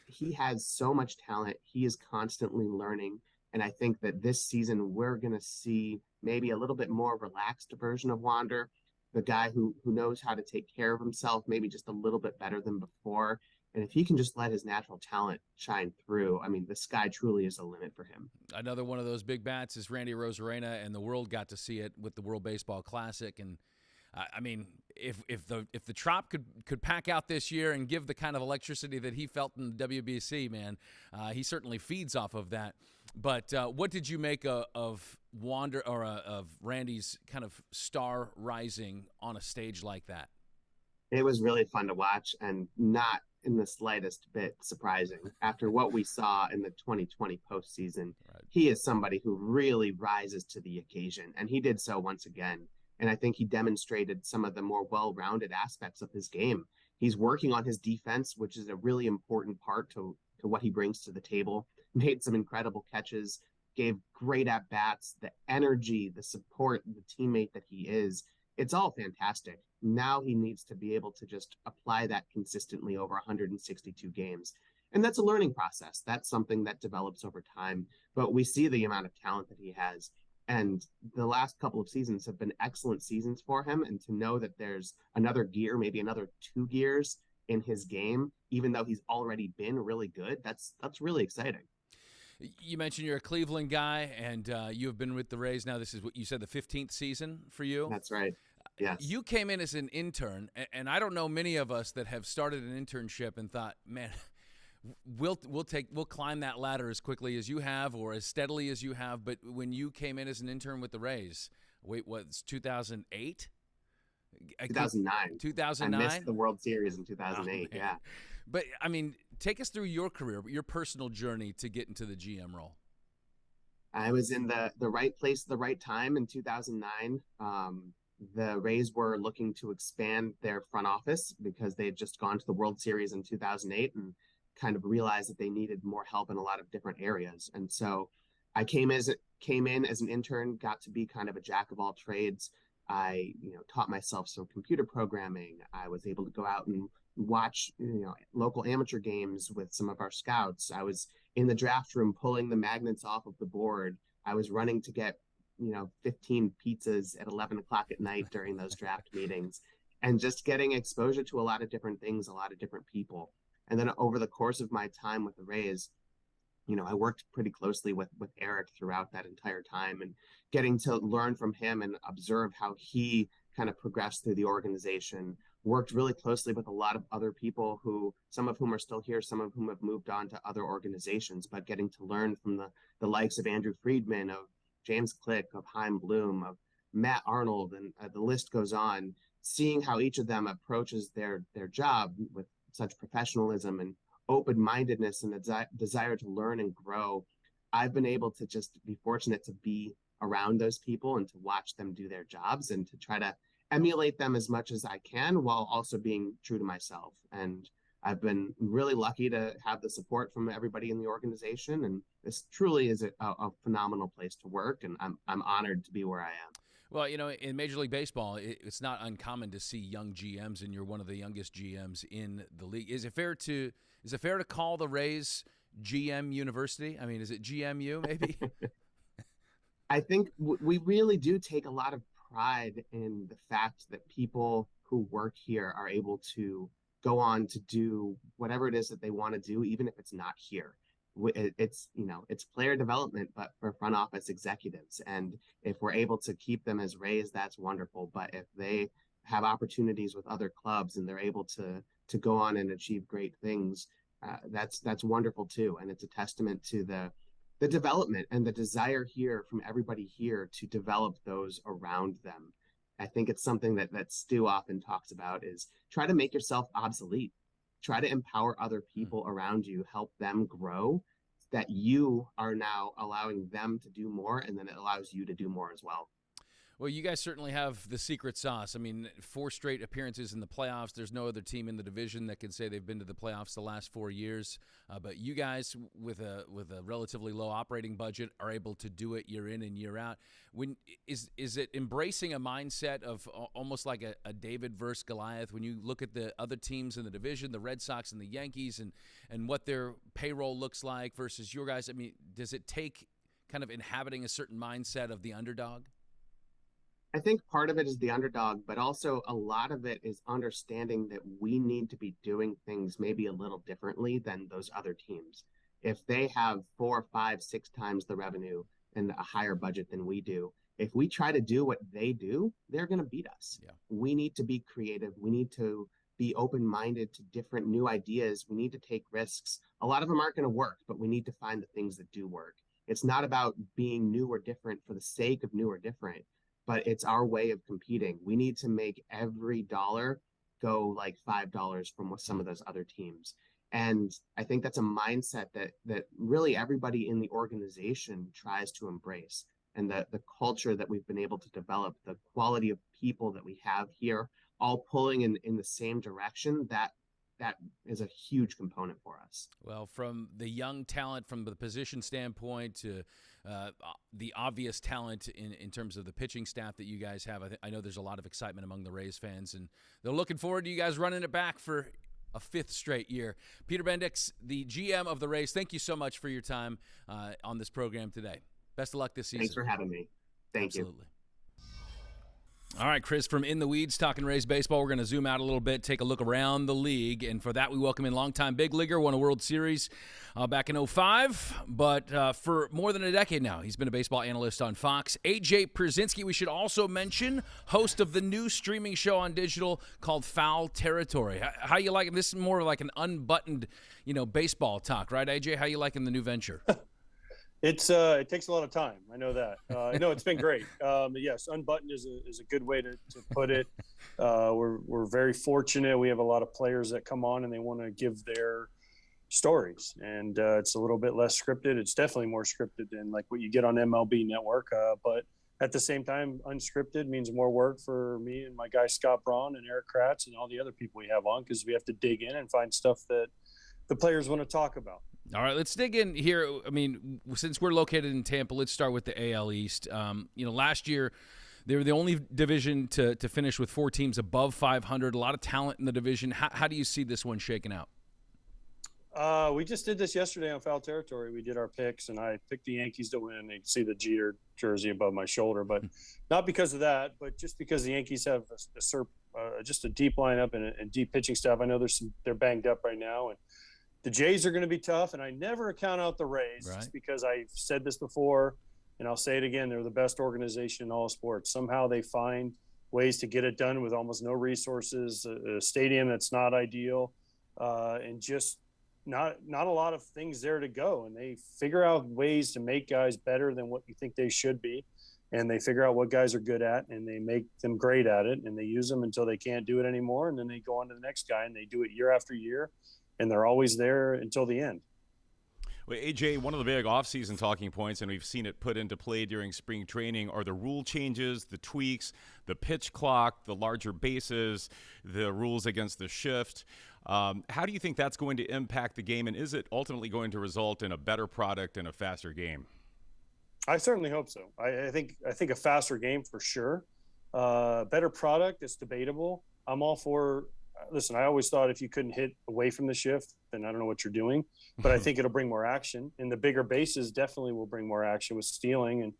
He has so much talent. He is constantly learning. And I think that this season we're going to see maybe a little bit more relaxed version of Wander, the guy who knows how to take care of himself, maybe just a little bit better than before. And if he can just let his natural talent shine through, I mean, the sky truly is the limit for him. Another one of those big bats is Randy Arozarena, and the world got to see it with the World Baseball Classic. And I mean, if the Trop could pack out this year and give the kind of electricity that he felt in the WBC, man, he certainly feeds off of that. But what did you make of Wander or of Randy's kind of star rising on a stage like that? It was really fun to watch and not in the slightest bit surprising. After what we saw in the 2020 postseason, right. He is somebody who really rises to the occasion, and he did so once again. And I think he demonstrated some of the more well-rounded aspects of his game. He's working on his defense, which is a really important part to what he brings to the table. Made some incredible catches, gave great at-bats, the energy, the support, the teammate that he is. It's all fantastic. Now he needs to be able to just apply that consistently over 162 games. And that's a learning process. That's something that develops over time. But we see the amount of talent that he has. And the last couple of seasons have been excellent seasons for him. And to know that there's another gear, maybe another 2 gears in his game, even though he's already been really good, that's really exciting. You mentioned you're a Cleveland guy, and you have been with the Rays now. This is what you said, the 15th season for you? That's right. Yes. You came in as an intern, and I don't know many of us that have started an internship and thought, man, we'll climb that ladder as quickly as you have or as steadily as you have. But when you came in as an intern with the Rays, what's 2008? 2009. 2009? I missed the World Series in 2008, yeah. But, I mean, take us through your career, your personal journey to get into the GM role. I was in the right place at the right time in 2009. the Rays were looking to expand their front office because they had just gone to the World Series in 2008 and kind of realized that they needed more help in a lot of different areas. And so I came in as an intern, got to be kind of a jack of all trades. I, taught myself some computer programming. I was able to go out and watch, local amateur games with some of our scouts. I was in the draft room pulling the magnets off of the board. I was running to get 15 pizzas at 11 o'clock at night during those draft meetings, and just getting exposure to a lot of different things, a lot of different people. And then over the course of my time with the Rays, I worked pretty closely with Eric throughout that entire time, and getting to learn from him and observe how he kind of progressed through the organization. Worked really closely with a lot of other people who, some of whom are still here, some of whom have moved on to other organizations, but getting to learn from the likes of Andrew Friedman, of James Click, of Chaim Bloom, of Matt Arnold, and the list goes on, seeing how each of them approaches their job with such professionalism and open-mindedness and a desire to learn and grow. I've been able to just be fortunate to be around those people and to watch them do their jobs and to try to emulate them as much as I can while also being true to myself. And I've been really lucky to have the support from everybody in the organization, and this truly is a phenomenal place to work, and I'm honored to be where I am. Well, in Major League Baseball, it's not uncommon to see young GMs, and you're one of the youngest GMs in the league. Is it fair to call the Rays GM University? I mean, is it GMU maybe? I think we really do take a lot of pride in the fact that people who work here are able to go on to do whatever it is that they want to do, even if it's not here. It's player development, but for front office executives. And if we're able to keep them as Rays, that's wonderful. But if they have opportunities with other clubs and they're able to go on and achieve great things, that's wonderful too. And it's a testament to the development and the desire here from everybody here to develop those around them. I think it's something that Stu often talks about, is try to make yourself obsolete. Try to empower other people around you, help them grow, that you are now allowing them to do more, and then it allows you to do more as well. Well, you guys certainly have the secret sauce. I mean, 4 straight appearances in the playoffs. There's no other team in the division that can say they've been to the playoffs the last 4 years. But you guys, with a relatively low operating budget, are able to do it year in and year out. Is it embracing a mindset of almost like a David versus Goliath when you look at the other teams in the division, the Red Sox and the Yankees, and what their payroll looks like versus your guys? I mean, does it take kind of inhabiting a certain mindset of the underdog? I think part of it is the underdog, but also a lot of it is understanding that we need to be doing things maybe a little differently than those other teams. If they have 4, 5, 6 times the revenue and a higher budget than we do, if we try to do what they do, they're going to beat us. Yeah. We need to be creative. We need to be open-minded to different new ideas. We need to take risks. A lot of them aren't going to work, but we need to find the things that do work. It's not about being new or different for the sake of new or different, but it's our way of competing. We need to make every dollar go like $5 from some of those other teams. And I think that's a mindset that really everybody in the organization tries to embrace. And the culture that we've been able to develop, the quality of people that we have here, all pulling in the same direction, that is a huge component for us. Well, from the young talent, from the position standpoint, to the obvious talent in terms of the pitching staff that you guys have, I know there's a lot of excitement among the Rays fans, and they're looking forward to you guys running it back for a 5th straight year. Peter Bendix, the GM of the Rays, thank you so much for your time on this program today. Best of luck this season. Thanks for having me. Thank you. Absolutely. All right, Chris, from In the Weeds, talking Rays baseball, we're going to zoom out a little bit, take a look around the league, and for that we welcome in longtime big leaguer, won a World Series back in 2005, but for more than a decade now, he's been a baseball analyst on Fox. A.J. Pierzynski, we should also mention, host of the new streaming show on digital called Foul Territory. How you like it? This is more like an unbuttoned, baseball talk, right, A.J.? How you liking the new venture? It takes a lot of time. I know that. No, it's been great. Yes, unbuttoned is a good way to put it. We're very fortunate. We have a lot of players that come on and they want to give their stories, and it's a little bit less scripted. It's definitely more scripted than like what you get on MLB Network. But at the same time, unscripted means more work for me and my guy Scott Braun and Eric Kratz and all the other people we have on, because we have to dig in and find stuff that the players want to talk about. All right, let's dig in here. I mean, since we're located in Tampa, let's start with the AL East. Last year they were the only division to finish with 4 teams above 500. A lot of talent in the division. How do you see this one shaking out? We just did this yesterday on Foul Territory. We did our picks, and I picked the Yankees to win. You can see the Jeter jersey above my shoulder, but not because of that, but just because the Yankees have just a deep lineup and deep pitching staff. I know they're banged up right now, and the Jays are going to be tough. And I never count out the Rays, just because I've said this before, and I'll say it again. They're the best organization in all sports. Somehow they find ways to get it done with almost no resources, a stadium that's not ideal, and just not a lot of things there to go. And they figure out ways to make guys better than what you think they should be. And they figure out what guys are good at, and they make them great at it, and they use them until they can't do it anymore. And then they go on to the next guy, and they do it year after year, and they're always there until the end. Well, AJ, one of the big offseason talking points, and we've seen it put into play during spring training, are the rule changes, the tweaks, the pitch clock, the larger bases, the rules against the shift. How do you think that's going to impact the game, and is it ultimately going to result in a better product and a faster game? I certainly hope so. I think a faster game for sure. Better product, it's debatable. I'm all for – listen, I always thought if you couldn't hit away from the shift, then I don't know what you're doing. But I think it'll bring more action. And the bigger bases definitely will bring more action with stealing. And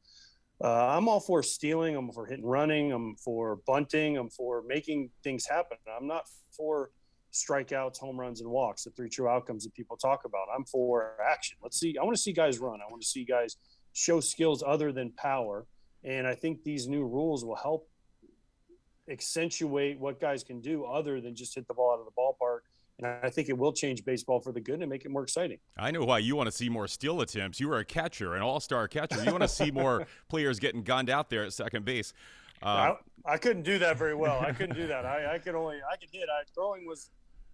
I'm all for stealing. I'm for hit and running. I'm for bunting. I'm for making things happen. I'm not for – strikeouts, home runs, and walks, the 3 true outcomes that people talk about. I'm for action. I want to see guys run. I want to see guys show skills other than power. And I think these new rules will help accentuate what guys can do other than just hit the ball out of the ballpark. And I think it will change baseball for the good and make it more exciting. I know why you want to see more steal attempts. You were a catcher, an all-star catcher. You want to see more players getting gunned out there at second base. I couldn't do that very well. I couldn't do that. I could hit.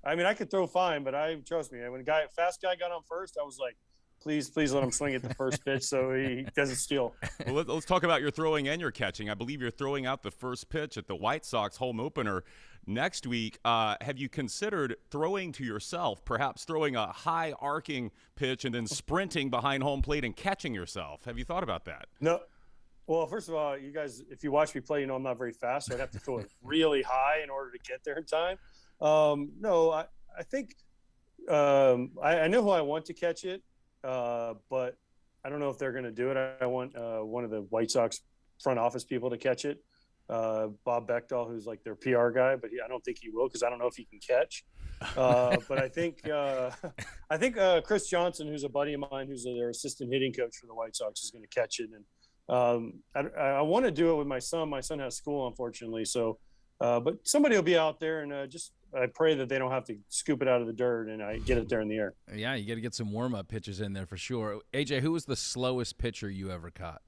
I could throw fine, but trust me, when a fast guy got on first, I was like, please let him swing at the first pitch so he doesn't steal. Well, let's talk about your throwing and your catching. I believe you're throwing out the first pitch at the White Sox home opener next week. Have you considered throwing to yourself, perhaps throwing a high arcing pitch and then sprinting behind home plate and catching yourself? Have you thought about that? No. Well, first of all, you guys, if you watch me play, you know I'm not very fast, so I'd have to throw it really high in order to get there in time. No, I think I know who I want to catch it, but I don't know if they're going to do it. I want one of the White Sox front office people to catch it, Bob Bechtel, who's like their PR guy, but I don't think he will because I don't know if he can catch. But I think Chris Johnson, who's a buddy of mine, who's their assistant hitting coach for the White Sox, is going to catch it. And I want to do it with my son. My son has school, unfortunately. So, but somebody will be out there, and I pray that they don't have to scoop it out of the dirt and I get it there in the air. Yeah, you got to get some warm-up pitches in there for sure. AJ, who was the slowest pitcher you ever caught?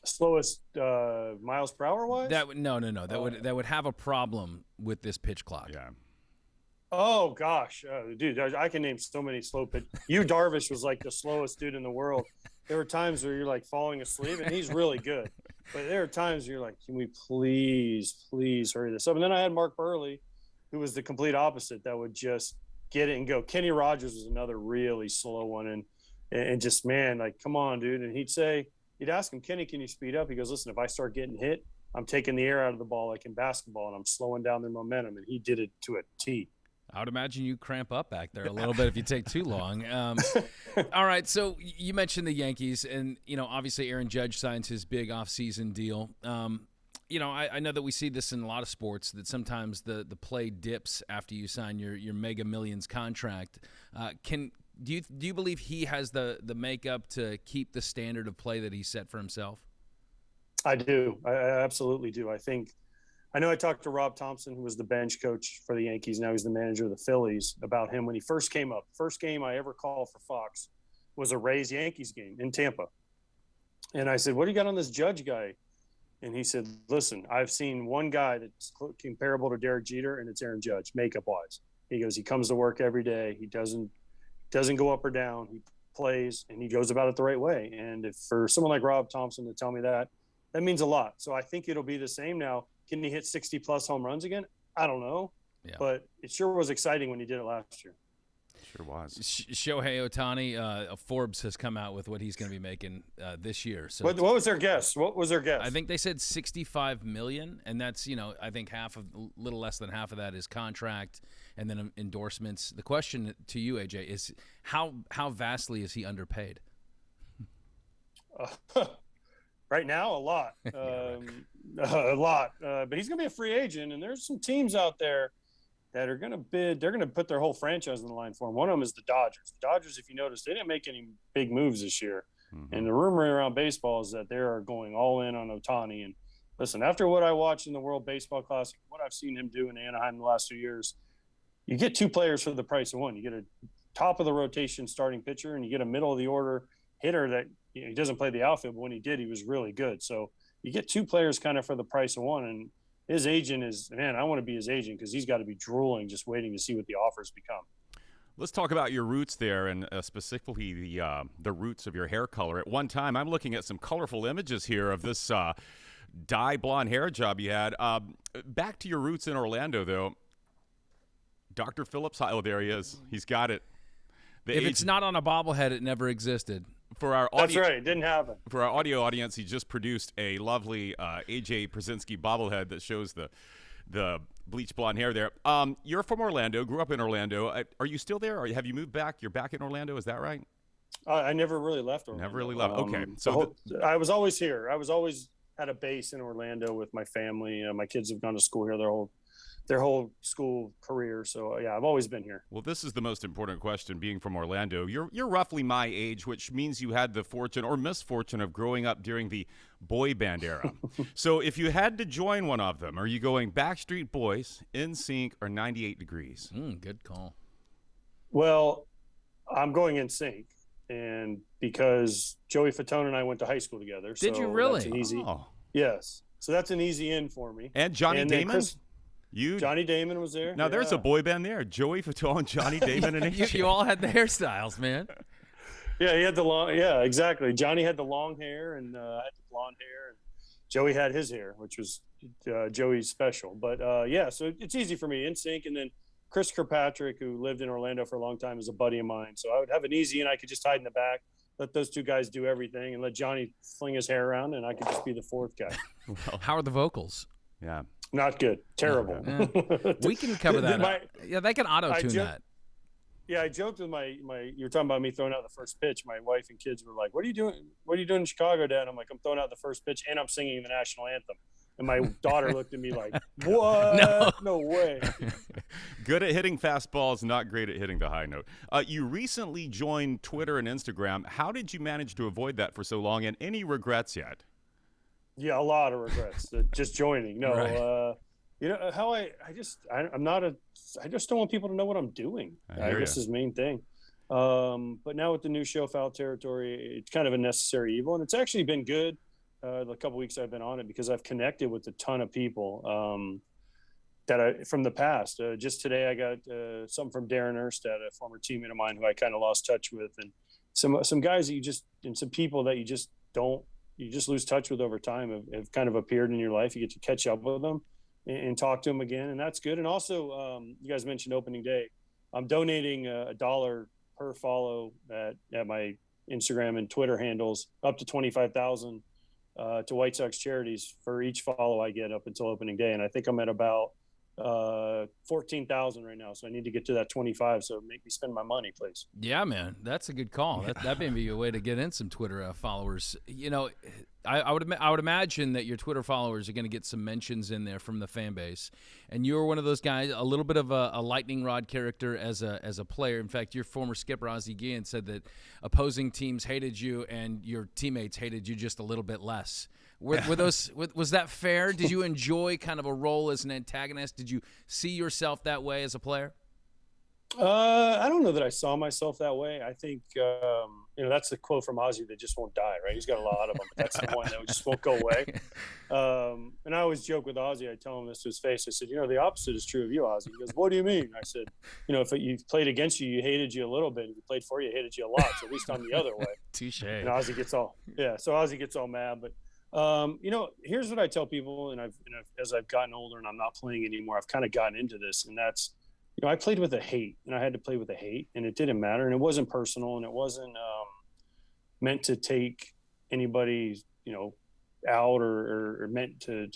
Slowest miles per hour wise? No. That would have a problem with this pitch clock. Yeah. Oh gosh, dude, I can name so many slow pitch. Darvish was like the slowest dude in the world. There were times where you're like falling asleep, and he's really good. But there are times where you're like, can we please hurry this up? And then I had Mark Burley, who was the complete opposite, that would just get it and go. Kenny Rogers was another really slow one, and just, man, like, come on, dude. And he'd ask him, Kenny, can you speed up? He goes, listen, if I start getting hit, I'm taking the air out of the ball like in basketball, and I'm slowing down their momentum. And he did it to a T. I would imagine you cramp up back there a little bit if you take too long. All right, so you mentioned the Yankees, and obviously Aaron Judge signs his big offseason deal. I know that we see this in a lot of sports, that sometimes the play dips after you sign your mega millions contract. Do you believe he has the makeup to keep the standard of play that he set for himself? I do. I absolutely do. I know I talked to Rob Thompson, who was the bench coach for the Yankees. Now he's the manager of the Phillies, about him when he first came up. First game I ever called for Fox was a Rays-Yankees game in Tampa. And I said, what do you got on this Judge guy? And he said, listen, I've seen one guy that's comparable to Derek Jeter, and it's Aaron Judge, makeup-wise. He goes, he comes to work every day. He doesn't go up or down. He plays, and he goes about it the right way. And if for someone like Rob Thompson to tell me that, that means a lot. So I think it'll be the same now. Can he hit 60-plus home runs again? I don't know. Yeah. But it sure was exciting when he did it last year. Sure was. Shohei Ohtani, Forbes has come out with what he's going to be making this year. So what was their guess? What was their guess? I think they said $65 million, and that's, I think a little less than half of that is contract and then endorsements. The question to you, AJ, is how vastly is he underpaid? Right now, a lot, a lot. But he's going to be a free agent, and there's some teams out there that are going to bid. They're going to put their whole franchise on the line for him. One of them is the Dodgers. The Dodgers, if you notice, they didn't make any big moves this year. Mm-hmm. And the rumor around baseball is that they are going all in on Ohtani. And listen, after what I watched in the World Baseball Classic, what I've seen him do in Anaheim the last 2 years, you get two players for the price of one. You get a top of the rotation starting pitcher, and you get a middle of the order hitter that he doesn't play the outfield, but when he did, he was really good. So you get two players kind of for the price of one. And his agent is, man, I want to be his agent because he's got to be drooling just waiting to see what the offers become. Let's talk about your roots there, and specifically the roots of your hair color. At one time, I'm looking at some colorful images here of this dye blonde hair job you had. Back to your roots in Orlando, though. Dr. Phillips, oh, there he is. He's got it. If it's not on a bobblehead, it never existed. For our audio, that's right. It didn't happen. For our audio audience, he just produced a lovely A.J. Pierzynski bobblehead that shows the bleach blonde hair there. You're from Orlando, grew up in Orlando. Are you still there, or have you moved back? You're back in Orlando, is that right? I never really left Orlando. Never really left. Okay. So I was always here. I was always at a base in Orlando with my family. My kids have gone to school here their whole school career. So, yeah, I've always been here. Well, this is the most important question, being from Orlando. You're roughly my age, which means you had the fortune or misfortune of growing up during the boy band era. So if you had to join one of them, are you going Backstreet Boys, NSYNC, or 98 Degrees? Good call. Well, I'm going NSYNC, and because Joey Fatone and I went to high school together. Did you really? That's an easy, yes. So that's an easy in for me. And Johnny Damon? Johnny Damon was there. Now, there's a boy band there. Joey Fatone, Johnny Damon, and AJ. You all had the hairstyles, man. Yeah, he had the long. Yeah, exactly. Johnny had the long hair, and I had the blonde hair, and Joey had his hair, which was Joey's special. But yeah, so it's easy for me. NSYNC, and then Chris Kirkpatrick, who lived in Orlando for a long time, is a buddy of mine. So I would have an easy, and I could just hide in the back, let those two guys do everything, and let Johnny fling his hair around, and I could just be the fourth guy. Well, how are the vocals? Yeah. Not good. Terrible. Yeah. We can cover that. Yeah, they can auto-tune that. Yeah, I joked with my you were talking about me throwing out the first pitch. My wife and kids were like, "What are you doing? What are you doing in Chicago, Dad?" I'm like, "I'm throwing out the first pitch and I'm singing the national anthem." And my daughter looked at me like, "What? No way." Good at hitting fastballs, not great at hitting the high note. You recently joined Twitter and Instagram. How did you manage to avoid that for so long, and any regrets yet? Yeah, a lot of regrets. Just joining. No, right. You know how I just don't want people to know what I'm doing. I guess is the main thing. But now with the new show, Foul Territory, it's kind of a necessary evil, and it's actually been good. The couple weeks I've been on it because I've connected with a ton of people from the past. Just today, I got something from Darren Erstad, a former teammate of mine who I kind of lost touch with, and some guys that and some people that you just lose touch with over time have kind of appeared in your life. You get to catch up with them and talk to them again, and that's good. And also, you guys mentioned opening day. I'm donating $1 per follow at my Instagram and Twitter handles, up to 25,000 to White Sox charities for each follow I get up until opening day. And I think I'm at about 14,000 right now, so I need to get to that 25. So make me spend my money, please. Yeah, man, that's a good call. That may be a way to get in some Twitter followers. You know, I would imagine that your Twitter followers are going to get some mentions in there from the fan base, and you're one of those guys, a little bit of a lightning rod character as a player. In fact, your former skipper Ozzie Guillen said that opposing teams hated you and your teammates hated you just a little bit less. Was that fair? Did you enjoy kind of a role as an antagonist? Did you see yourself that way as a player? I don't know that I saw myself that way. I think, that's the quote from Ozzie that just won't die, right? He's got a lot of them, but that's the one that just won't go away. And I always joke with Ozzie. I tell him this to his face. I said, the opposite is true of you, Ozzie. He goes, "What do you mean?" I said, if you played against you, hated you a little bit. If you played for you, hated you a lot. So at least I'm the other way. Touche. And Ozzie gets all, Ozzie gets all mad. But Here's what I tell people, and as I've gotten older and I'm not playing anymore, I've kind of gotten into this, and that's, I played with a hate, and I had to play with a hate, and it didn't matter, and it wasn't personal, and it wasn't meant to take anybody, out or meant to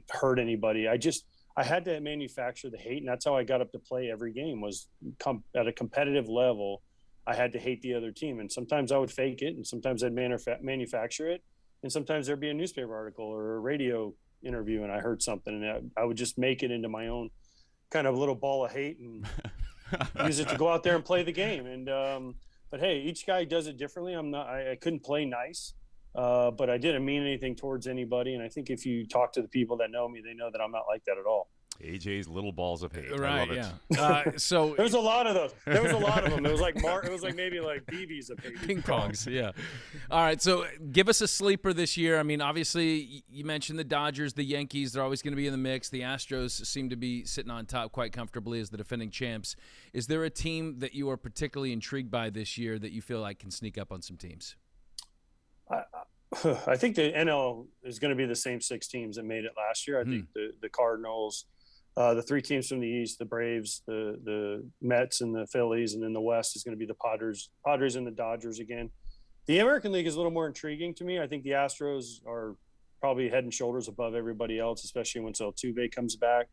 hurt anybody. I had to manufacture the hate, and that's how I got up to play every game, was at a competitive level. I had to hate the other team, and sometimes I would fake it, and sometimes I'd manufacture it, and sometimes there'd be a newspaper article or a radio interview, and I heard something, and I would just make it into my own kind of little ball of hate and use it to go out there and play the game. And but hey, each guy does it differently. I couldn't play nice, but I didn't mean anything towards anybody. And I think if you talk to the people that know me, they know that I'm not like that at all. AJ's little balls of hate. Right, I love it. Yeah. So there's a lot of those. There was a lot of them. It was like maybe like BB's of hate. Ping pongs, yeah. All right, so give us a sleeper this year. I mean, obviously, you mentioned the Dodgers, the Yankees. They're always going to be in the mix. The Astros seem to be sitting on top quite comfortably as the defending champs. Is there a team that you are particularly intrigued by this year that you feel like can sneak up on some teams? I think the NL is going to be the same 6 teams that made it last year. I think the Cardinals, the 3 teams from the East, the Braves, the Mets, and the Phillies, and then the West is going to be the Padres and the Dodgers again. The American League is a little more intriguing to me. I think the Astros are probably head and shoulders above everybody else, especially once Altuve comes back.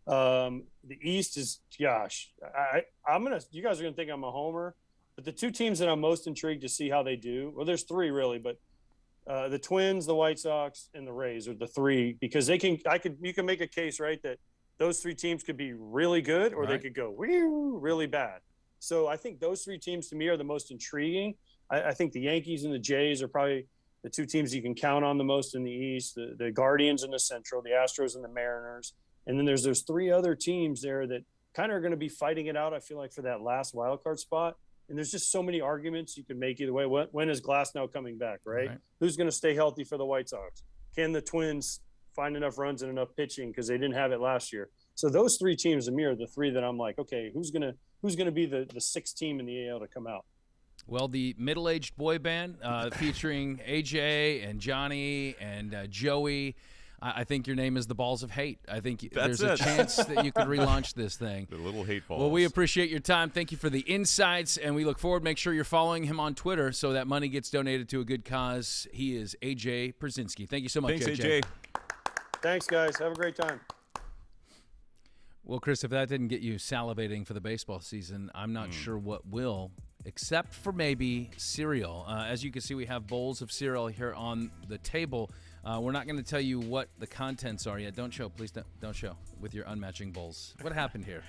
The East is, gosh, you guys are going to think I'm a homer, but the 2 teams that I'm most intrigued to see how they do, well, there's 3 really, but the Twins, the White Sox, and the Rays are the 3, because you can make a case, right, that those 3 teams could be really good, or they could go really bad. So I think those 3 teams to me are the most intriguing. I think the Yankees and the Jays are probably the 2 teams you can count on the most in the East, the Guardians in the Central, the Astros and the Mariners. And then there's those 3 other teams there that kind of are going to be fighting it out, I feel like, for that last wild card spot. And there's just so many arguments you can make either way. When is Glasnow coming back, right? Who's going to stay healthy for the White Sox? Can the Twins find enough runs and enough pitching, because they didn't have it last year? So those 3 teams to me are the 3 that I'm like, okay, who's gonna be the 6th team in the AL to come out? Well, the middle-aged boy band featuring AJ and Johnny and Joey. I think your name is the Balls of Hate. I think there's a chance that you could relaunch this thing. The little hate balls. Well, we appreciate your time. Thank you for the insights, and we look forward. Make sure you're following him on Twitter so that money gets donated to a good cause. He is A.J. Pierzynski. Thank you so much, Thanks, AJ. Thanks, guys. Have a great time. Well, Chris, if that didn't get you salivating for the baseball season, I'm not sure what will, except for maybe cereal. As you can see, we have bowls of cereal here on the table. We're not going to tell you what the contents are yet. Don't show. Please don't show with your unmatching bowls. What happened here?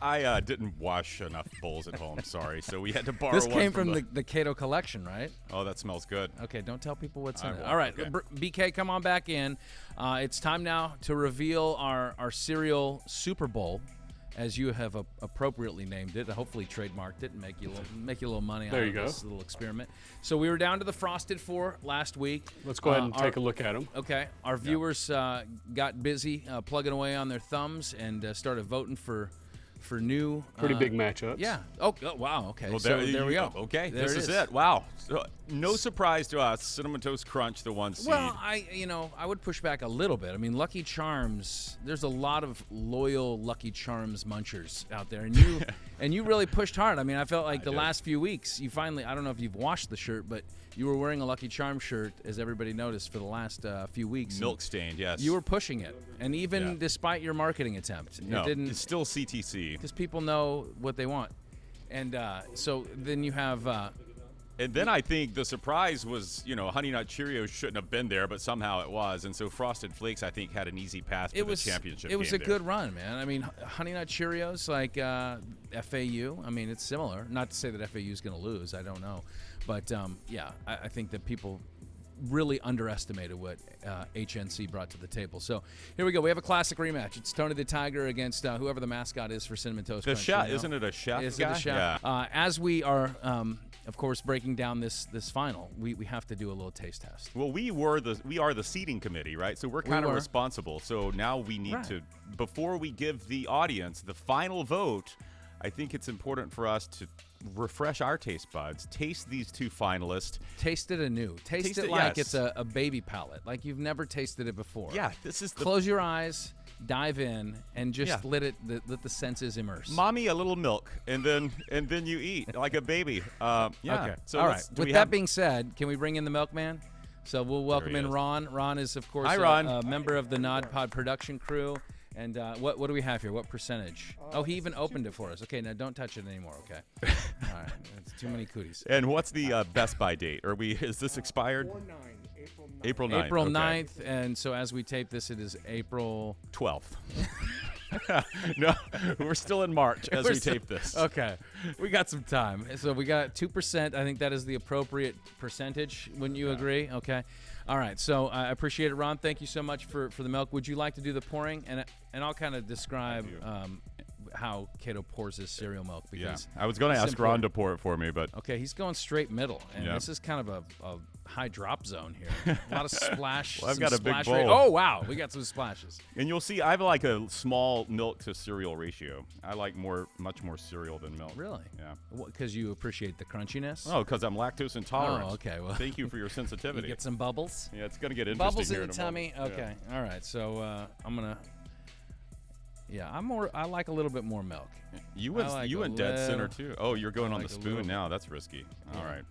I didn't wash enough bowls at home, sorry. So we had to borrow This one came from the Cato collection, right? Oh, that smells good. Okay, don't tell people what's in it. won't. All right, Okay. BK, come on back in. It's time now to reveal our cereal Super Bowl, as you have appropriately named it, hopefully trademarked it, and make you a little money out of this little experiment. So we were down to the Frosted 4 last week. Let's go ahead and take a look at them. Okay. Our viewers got busy plugging away on their thumbs and started voting for new. Pretty big matchups. Yeah. Oh, wow. Okay. Well, so there we go. Okay, There this it is it. Wow. So, no surprise to us. Cinnamon Toast Crunch, the 1 seed. Well, I would push back a little bit. I mean, Lucky Charms. There's a lot of loyal Lucky Charms munchers out there, and you really pushed hard. I mean, I felt like the last few weeks, you finally. I don't know if you've washed the shirt, but you were wearing a Lucky Charms shirt, as everybody noticed, for the last few weeks. Milk stained, yes. You were pushing it, and even despite your marketing attempt, it's still CTC. Because people know what they want, and so then you have. And then I think the surprise was, Honey Nut Cheerios shouldn't have been there, but somehow it was. And so Frosted Flakes, I think, had an easy path to the championship. It was game a good run, man. I mean, Honey Nut Cheerios, like FAU, I mean, it's similar. Not to say that FAU is going to lose. I don't know. But, I think that people really underestimated what HNC brought to the table. So here we go. We have a classic rematch. It's Tony the Tiger against whoever the mascot is for Cinnamon Toast Crunch. The chef, isn't it a chef Is guy? it a chef? Yeah. As we are, of course, breaking down this final, we have to do a little taste test. Well, we are the seating committee, right? So we're kind of responsible. So now we need to, before we give the audience the final vote, I think it's important for us to refresh our taste buds. Taste these two finalists. Taste it anew. Taste it like it's a baby palate, like you've never tasted it before. Yeah, this is. Close your eyes, dive in, and just let the senses immerse. Mommy, a little milk, and then you eat like a baby. Yeah. Okay. So all right. With that being said, can we bring in the milkman? So we'll welcome in Ron. Ron is, of course, a member of the NODPOD production crew. And what do we have here? What percentage? Oh, he even opened it for us. Okay, now don't touch it anymore, okay? All right, that's too many cooties. And what's the best by date? Is this expired? April 9th. April 9th, and so as we tape this, it is April 12th. No, we're still in March as we tape this. Okay, we got some time. So we got 2%. I think that is the appropriate percentage. Wouldn't you agree? Okay. All right. So I appreciate it, Ron. Thank you so much for the milk. Would you like to do the pouring? And I'll kind of describe how Cato pours his cereal milk. Because I was going to ask Ron to pour it for me, but okay, he's going straight middle, and this is kind of a high drop zone here. A lot of splash. Well, I've got a big bowl. Oh wow, we got some splashes. And you'll see, I have like a small milk to cereal ratio. I like much more cereal than milk. Really? Yeah. Because you appreciate the crunchiness. Oh, because I'm lactose intolerant. Oh, okay. Well, thank you for your sensitivity. You get some bubbles. Yeah, it's gonna get interesting bubbles here in the tummy. Okay. Yeah. All right. So I'm gonna. Yeah, I like a little bit more milk. You went dead center too. Oh, you're going on the spoon now. That's risky. All right.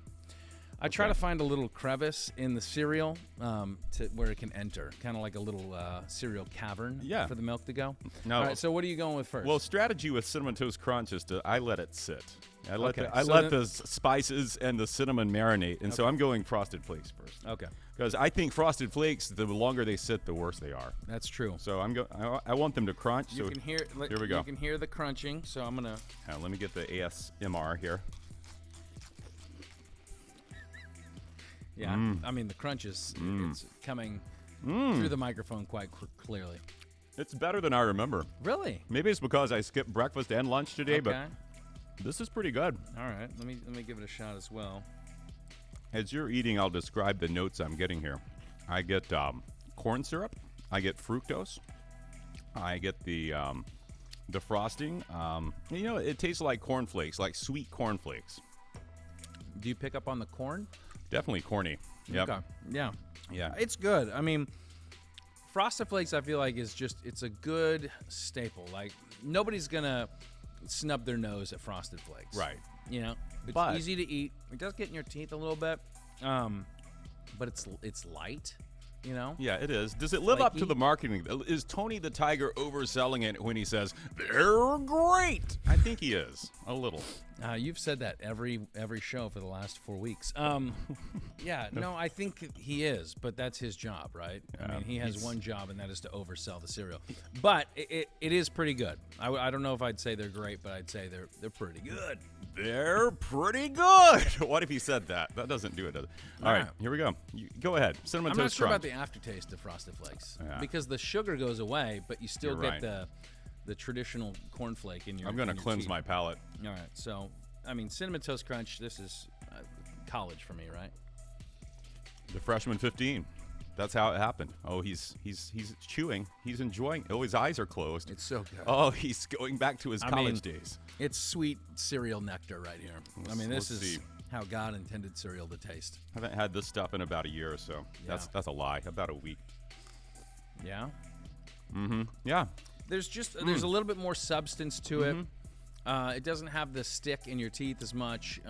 I try to find a little crevice in the cereal to where it can enter, kind of like a little cereal cavern for the milk to go. No. All right, so what are you going with first? Well, strategy with Cinnamon Toast Crunch is I let it sit. I let the spices and the cinnamon marinate, and so I'm going Frosted Flakes first. Okay. Because I think Frosted Flakes, the longer they sit, the worse they are. That's true. So I want them to crunch. You can hear. Here we go. You can hear the crunching. So I'm gonna. Let me get the ASMR here. Yeah, I mean the crunch is it's coming through the microphone quite clearly. It's better than I remember. Really? Maybe it's because I skipped breakfast and lunch today, but this is pretty good. All right, let me give it a shot as well. As you're eating, I'll describe the notes I'm getting here. I get corn syrup. I get fructose. I get the frosting. It tastes like cornflakes, like sweet cornflakes. Do you pick up on the corn? Definitely corny. Yep. Okay. Yeah. Yeah. It's good. I mean, Frosted Flakes, I feel like it's a good staple. Like nobody's gonna snub their nose at Frosted Flakes. Right. You know, it's easy to eat. It does get in your teeth a little bit, but it's light. You know? Yeah, it is. Does it live up to the marketing? Is Tony the Tiger overselling it when he says they're great? I think he is a little. You've said that every show for the last 4 weeks. Yeah, no, I think he is, but that's his job, right? I mean, he has one job, and that is to oversell the cereal. But it is pretty good. I don't know if I'd say they're great, but I'd say they're pretty good. They're pretty good. What if he said that? That doesn't do it, does it? All right, here we go. Go ahead. Cinnamon I'm Toast not sure Crunch. about the aftertaste of Frosted Flakes because the sugar goes away, but you still get the traditional cornflake in your. I'm going to cleanse teeth. my palate. All right, so I mean, Cinnamon Toast Crunch. This is college for me, right? The freshman 15. That's how it happened. Oh, he's chewing. He's enjoying. Oh, his eyes are closed. It's so good. Oh, he's going back to his college days. It's sweet cereal nectar right here. This is how God intended cereal to taste. I haven't had this stuff in about a year or so. Yeah. That's a lie. About a week. Yeah. Mm-hmm. Yeah. There's a little bit more substance to it. It doesn't have the stick in your teeth as much,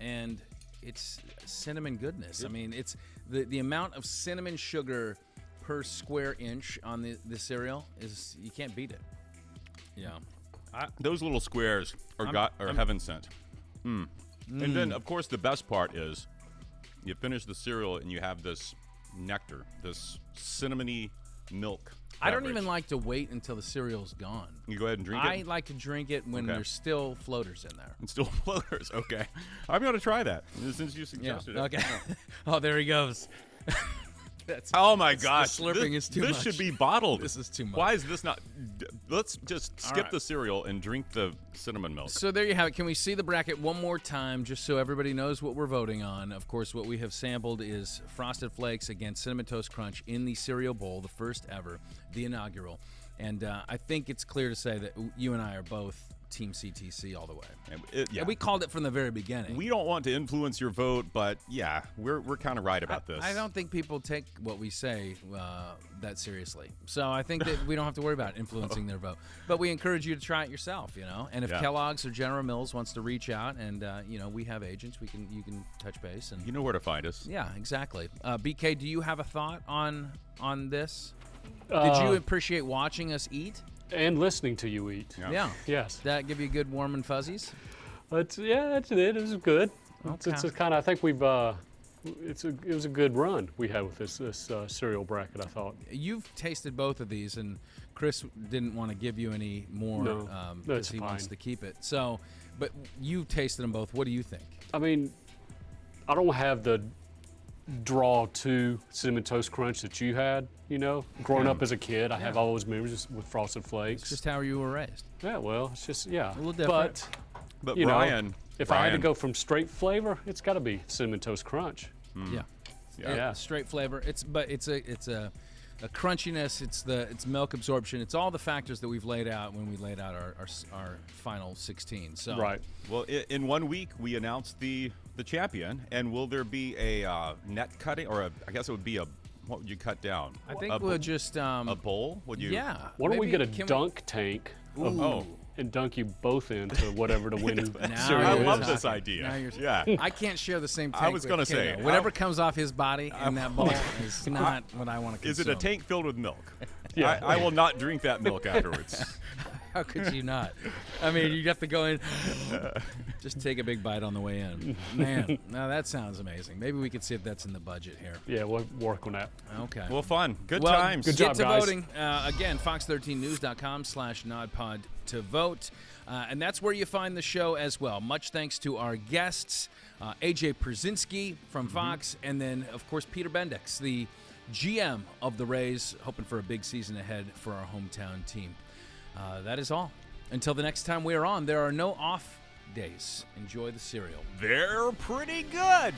and it's cinnamon goodness. I mean, it's the amount of cinnamon sugar per square inch on the cereal is you can't beat it. Yeah. Those little squares are heaven sent. And then, of course, the best part is you finish the cereal and you have this nectar, this cinnamony milk. I don't even like to wait until the cereal's gone. You go ahead and drink it? I like to drink it when there's still floaters in there. And still floaters, okay. I'm going to try that since you suggested it. Okay. Oh, there he goes. Oh my gosh! The slurping is too much. This should be bottled. This is too much. Why is this not? Let's just skip the cereal and drink the cinnamon milk. So there you have it. Can we see the bracket one more time, just so everybody knows what we're voting on? Of course, what we have sampled is Frosted Flakes against Cinnamon Toast Crunch in the cereal bowl, the first ever, the inaugural. And I think it's clear to say that you and I are both Team CTC all the way. And we called it from the very beginning. We don't want to influence your vote, but yeah, we're kind of right about this. I don't think people take what we say that seriously. So I think that we don't have to worry about influencing their vote. But we encourage you to try it yourself, And if Kellogg's or General Mills wants to reach out and, we have agents, you can touch base. And you know where to find us. Yeah, exactly. BK, do you have a thought on this? Did you appreciate watching us eat? And listening to you eat. Yeah. Yes. Did that give you good warm and fuzzies? That's it. It was good. Okay. It's kind of. I think we've. It was a good run we had with this cereal bracket. I thought. You've tasted both of these, and Chris didn't want to give you any more because he wants to keep it. So, but you tasted them both. What do you think? I mean, I don't have the draw to Cinnamon Toast Crunch that you had. Growing up as a kid, I have all those memories with Frosted Flakes. It's just how you were raised. Yeah, well, it's just, a little different. But Brian, if I had to go from straight flavor, it's got to be Cinnamon Toast Crunch. Yeah. Straight flavor. It's a crunchiness. It's milk absorption. It's all the factors that we've laid out when we laid out our final 16. So right. Well, in 1 week we announced the champion, and will there be a net cutting, or I guess it would be what would you cut down? I think we'll just a bowl. Would you? Yeah. Why don't we get a dunk tank? And dunk you both into whatever the winning cereal I is. love this idea. Yeah. I can't share the same tank. I was going to say whatever comes off his body in that bowl is not what I want to consume. Is it a tank filled with milk? Yeah. I will not drink that milk afterwards. How could you not? I mean, you have to go in, just take a big bite on the way in. Man, now that sounds amazing. Maybe we could see if that's in the budget here. Yeah, we'll work on that. Okay. Well, fun. Good times. Good job, Get to guys. voting. Again, fox13news.com/NODPOD to vote. And that's where you find the show as well. Much thanks to our guests, A.J. Pierzynski from Fox, and then, of course, Peter Bendix, the GM of the Rays, hoping for a big season ahead for our hometown team. That is all. Until the next time we are on, there are no off days. Enjoy the cereal. They're pretty good.